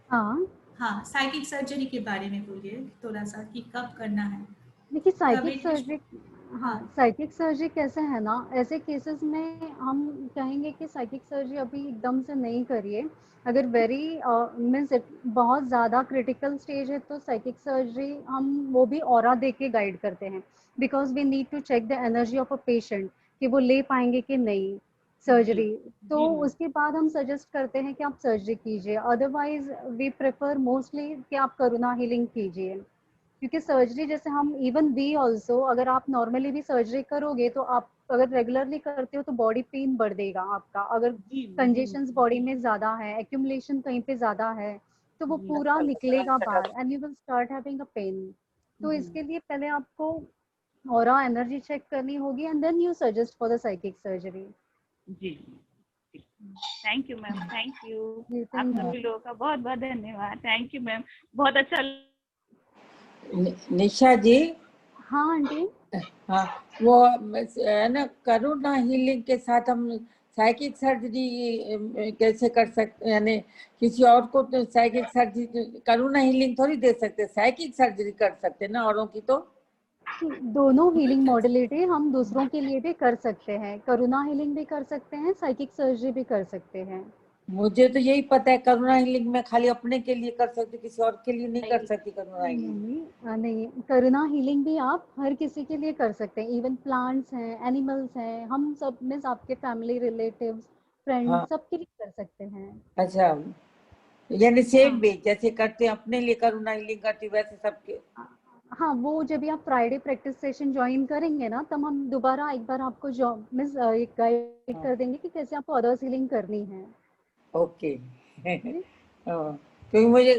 हाँ हाँ, साइकिक सर्जरी के बारे में बोलिए थोड़ा सा कि कब करना है। देखिए साइकिक सर्जरी, हाँ साइकिक सर्जरी कैसे है ना, ऐसे केसेस में हम कहेंगे कि साइकिक सर्जरी अभी एकदम से नहीं करिए। अगर वेरी मीन्स बहुत ज़्यादा क्रिटिकल स्टेज है तो साइकिक सर्जरी हम वो भी ऑरा देख के गाइड करते हैं, because we need to check the energy of a patient कि वो ले पाएंगे कि नहीं सर्जरी। तो उसके बाद हम सजेस्ट करते हैं कि आप सर्जरी कीजिए, अदरवाइज वी प्रेफर मोस्टली कि आप करुणा हीलिंग कीजिए। क्योंकि सर्जरी जैसे हम इवन वी ऑल्सो, अगर आप नॉर्मली भी सर्जरी करोगे तो आप अगर रेगुलरली करते हो तो बॉडी पेन बढ़ देगा आपका। अगर कंजेशंस बॉडी में ज्यादा है, एक्यूमुलेशन कहीं पे ज्यादा है, तो वो पूरा निकलेगा बाहर and you will start having a pain. तो इसके लिए पहले आपको ऑरा एनर्जी चेक करनी होगी and then you suggest for the psychic surgery. जी thank you ma'am, thank you. आप सभी लोगों का बहुत बहुत धन्यवाद। थैंक यू मैम, बहुत अच्छा। निशा जी। हाँ आंटी। हाँ, वो है ना, करुणा हीलिंग के साथ हम साइकिक सर्जरी कैसे कर सकते, यानी किसी और को तो साइकिक सर्जरी, करुणा हीलिंग थोड़ी दे सकते, साइकिक सर्जरी कर सकते ना औरों की। तो दोनों हीलिंग मॉडलिटी हम दूसरों के लिए भी कर सकते हैं, करुणा हीलिंग भी कर सकते हैं, साइकिक सर्जरी भी कर सकते हैं। मुझे तो यही पता है करुणा हीलिंग में खाली अपने के लिए कर सकती, किसी और के लिए नहीं कर सकती करुणा हीलिंग। नहीं, करुणा हीलिंग भी आप हर किसी के लिए कर सकते हैं, इवन प्लांट्स हैं, एनिमल्स हैं, हम सब में आपके फैमिली रिलेटिव्स फ्रेंड्स सबके लिए कर सकते हैं। अच्छा, यानी सेम वे जैसे करते हैं अपने लिए करुणा हीलिंग करती वैसे सबके। हाँ, वो जब भी आप फ्राइडे प्रैक्टिस सेशन ज्वाइन करेंगे ना, तब हम दोबारा एक बार आपको मिस एक गाइड कर देंगे कि कैसे आपको अदर्स हीलिंग करनी है। ओके। क्योंकि मुझे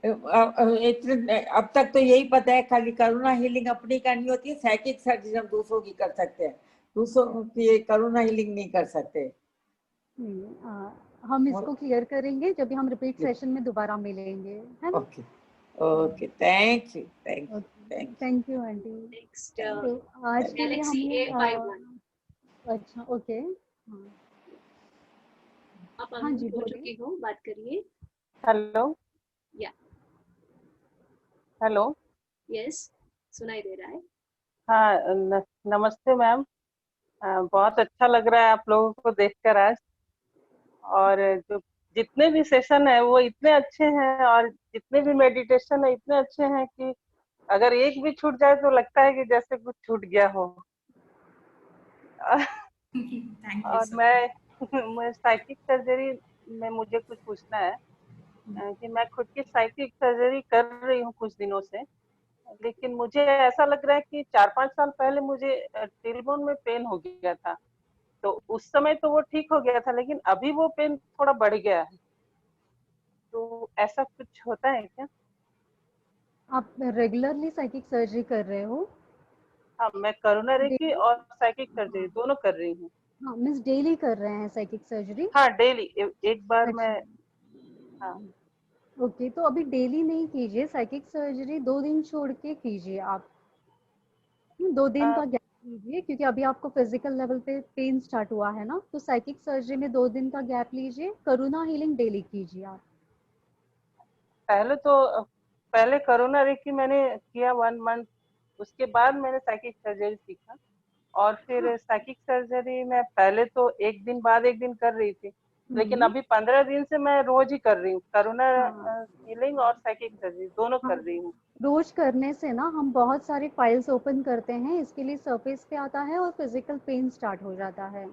अब तक तो यही पता है खाली करुणा हीलिंग अपनी करनी होती है, साइकिक सर्जरी हम दूसरों की कर सकते हैं, दूसरों की करुणा हीलिंग नहीं कर सकते। हम इसको क्लियर करेंगे जब भी हम रिपीट सेशन में दोबारा मिलेंगे, है ना? Okay okay, thank you thank you aunty. Next तो आज के लिए हमने अच्छा ओके आप हाँ जी हो चुके हो, बात करिए। हेलो या हेलो यस, सुनाई दे रहा है। हाँ नमस्ते मैम, बहुत अच्छा लग रहा है आप लोगों को देखकर आज। और जो जितने भी सेशन है वो इतने अच्छे हैं, और जितने भी मेडिटेशन है इतने अच्छे हैं कि अगर एक भी छूट जाए तो लगता है कि जैसे कुछ छूट गया हो। और मैं साइकिक सर्जरी में मुझे कुछ पूछना है कि मैं खुद की साइकिक सर्जरी कर रही हूँ कुछ दिनों से, लेकिन मुझे ऐसा लग रहा है कि 4-5 साल पहले मुझे टेलबोन में पेन हो गया था, तो उस समय तो वो ठीक हो गया था, लेकिन अभी वो पेन थोड़ा बढ़ गया है। तो ऐसा कुछ होता है क्या? आप रेगुलरली साइकिक सर्जरी कर रहे हो? हाँ, मैं कोरोनरी की और साइकिक सर्जरी दोनों कर रही हूँ। हाँ, मींस डेली कर रहे हैं साइकिक सर्जरी? हाँ डेली एक बार। अच्छा। मैं हाँ ओके, तो अभी डेली नहीं कीजिए साइकिक सर्जरी, 2 दिन छोड़ के कीजिए आप। 2 दिन का गैप लीजिए, क्योंकि अभी आपको फिजिकल लेवल पे पेन स्टार्ट हुआ है ना, तो साइकिक सर्जरी में 2 दिन का गैप लीजिए, करुणा हीलिंग डेली कीजिए आप। पहले करोना रेकी मैंने किया 1 मंथ, उसके बाद मैंने साइकिक सर्जरी सीखा। और फिर साइकिक सर्जरी में पहले तो एक दिन बाद एक दिन कर रही थी, लेकिन अभी 15 दिन से मैं रोज ही कर रही हूँ, करोना हीलिंग और साइकिक सर्जरी दोनों कर रही हूँ। रोज करने से ना हम बहुत सारी फाइल्स ओपन करते हैं, इसके लिए सरफेस पे आता है और फिजिकल पेन स्टार्ट हो जाता है।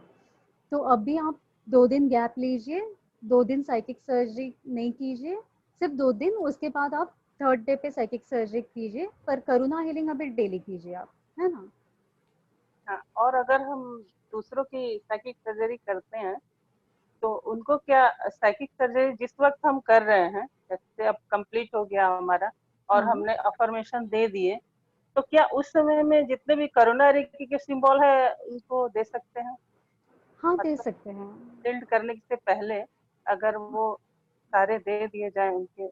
तो अभी आप 2 दिन गैप लीजिए, 2 दिन साइकिक सर्जरी नहीं कीजिए, सिर्फ 2 दिन, उसके बाद आप 3rd डे पे साइकिक सर्जरी कीजिए, पर करुणा हीलिंग अभी डेली कीजिए आप, है ना। हाँ, और अगर हम दूसरों की साइकिक सर्जरी करते हैं तो उनको क्या, साइकिक सर्जरी जिस वक्त हम कर रहे हैं, जैसे अब कंप्लीट हो गया हमारा और हमने अफर्मेशन दे दिए, तो क्या उस समय में जितने भी करुणा रेकी के सिंबल है उनको दे सकते हैं? हाँ, दे सकते हैं। बिल्ड करने से पहले अगर वो सारे दे दिए जाए उनके।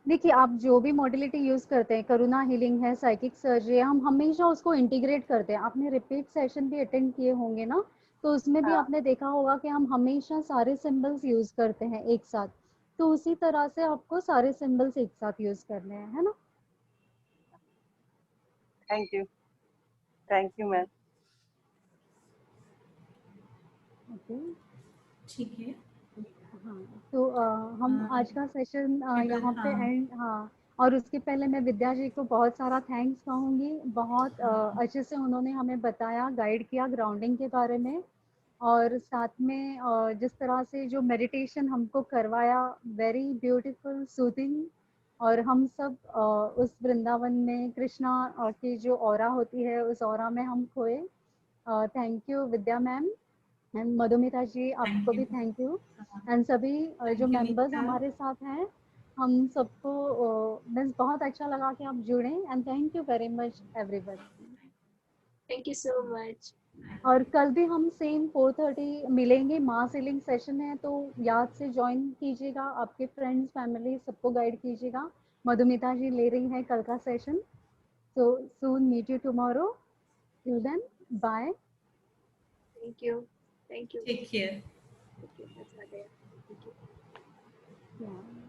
देखिए, आप जो भी मॉडलिटी यूज करते हैं, करुणा हीलिंग है, साइकिक सर्जरी है, हम हमेशा उसको इंटीग्रेट करते हैं। आपने रिपीट सेशन भी अटेंड किए होंगे ना, तो उसमें भी आपने देखा होगा कि हम हमेशा सारे सिंबल्स यूज करते हैं एक साथ। तो उसी तरह से आपको सारे सिंबल्स एक साथ यूज करने हैं, है ना। Thank you ma'am. ओके, ठीक है। हाँ, तो हम आज का सेशन यहाँ पे एंड, हाँ, और उसके पहले मैं विद्या जी को बहुत सारा थैंक्स कहूँगी। बहुत अच्छे से उन्होंने हमें बताया, गाइड किया ग्राउंडिंग के बारे में, और साथ में जिस तरह से जो मेडिटेशन हमको करवाया, वेरी ब्यूटीफुल, सूथिंग। और हम सब उस वृंदावन में कृष्णा की जो ऑरा होती है, उस ऑरा में हम खोए। Thank you Vidya ma'am and Madhumita ji, आपको भी थैंक यू। एंड सभी जो मेंबर्स हमारे साथ हैं, हम सबको मीन्स बहुत अच्छा लगा कि आप जुड़े, and thank you very much everyone. Thank you so much. और कल भी हम सेम 4:30 मिलेंगे, मास हीलिंग सेशन है, तो याद से ज्वाइन कीजिएगा, आपके फ्रेंड्स फैमिली सबको गाइड कीजिएगा। मधुमिता जी ले रही हैं कल का session. So soon meet you tomorrow, till then bye. Thank you. Thank you. Take care. Thank you. That's not there. Thank you. Yeah.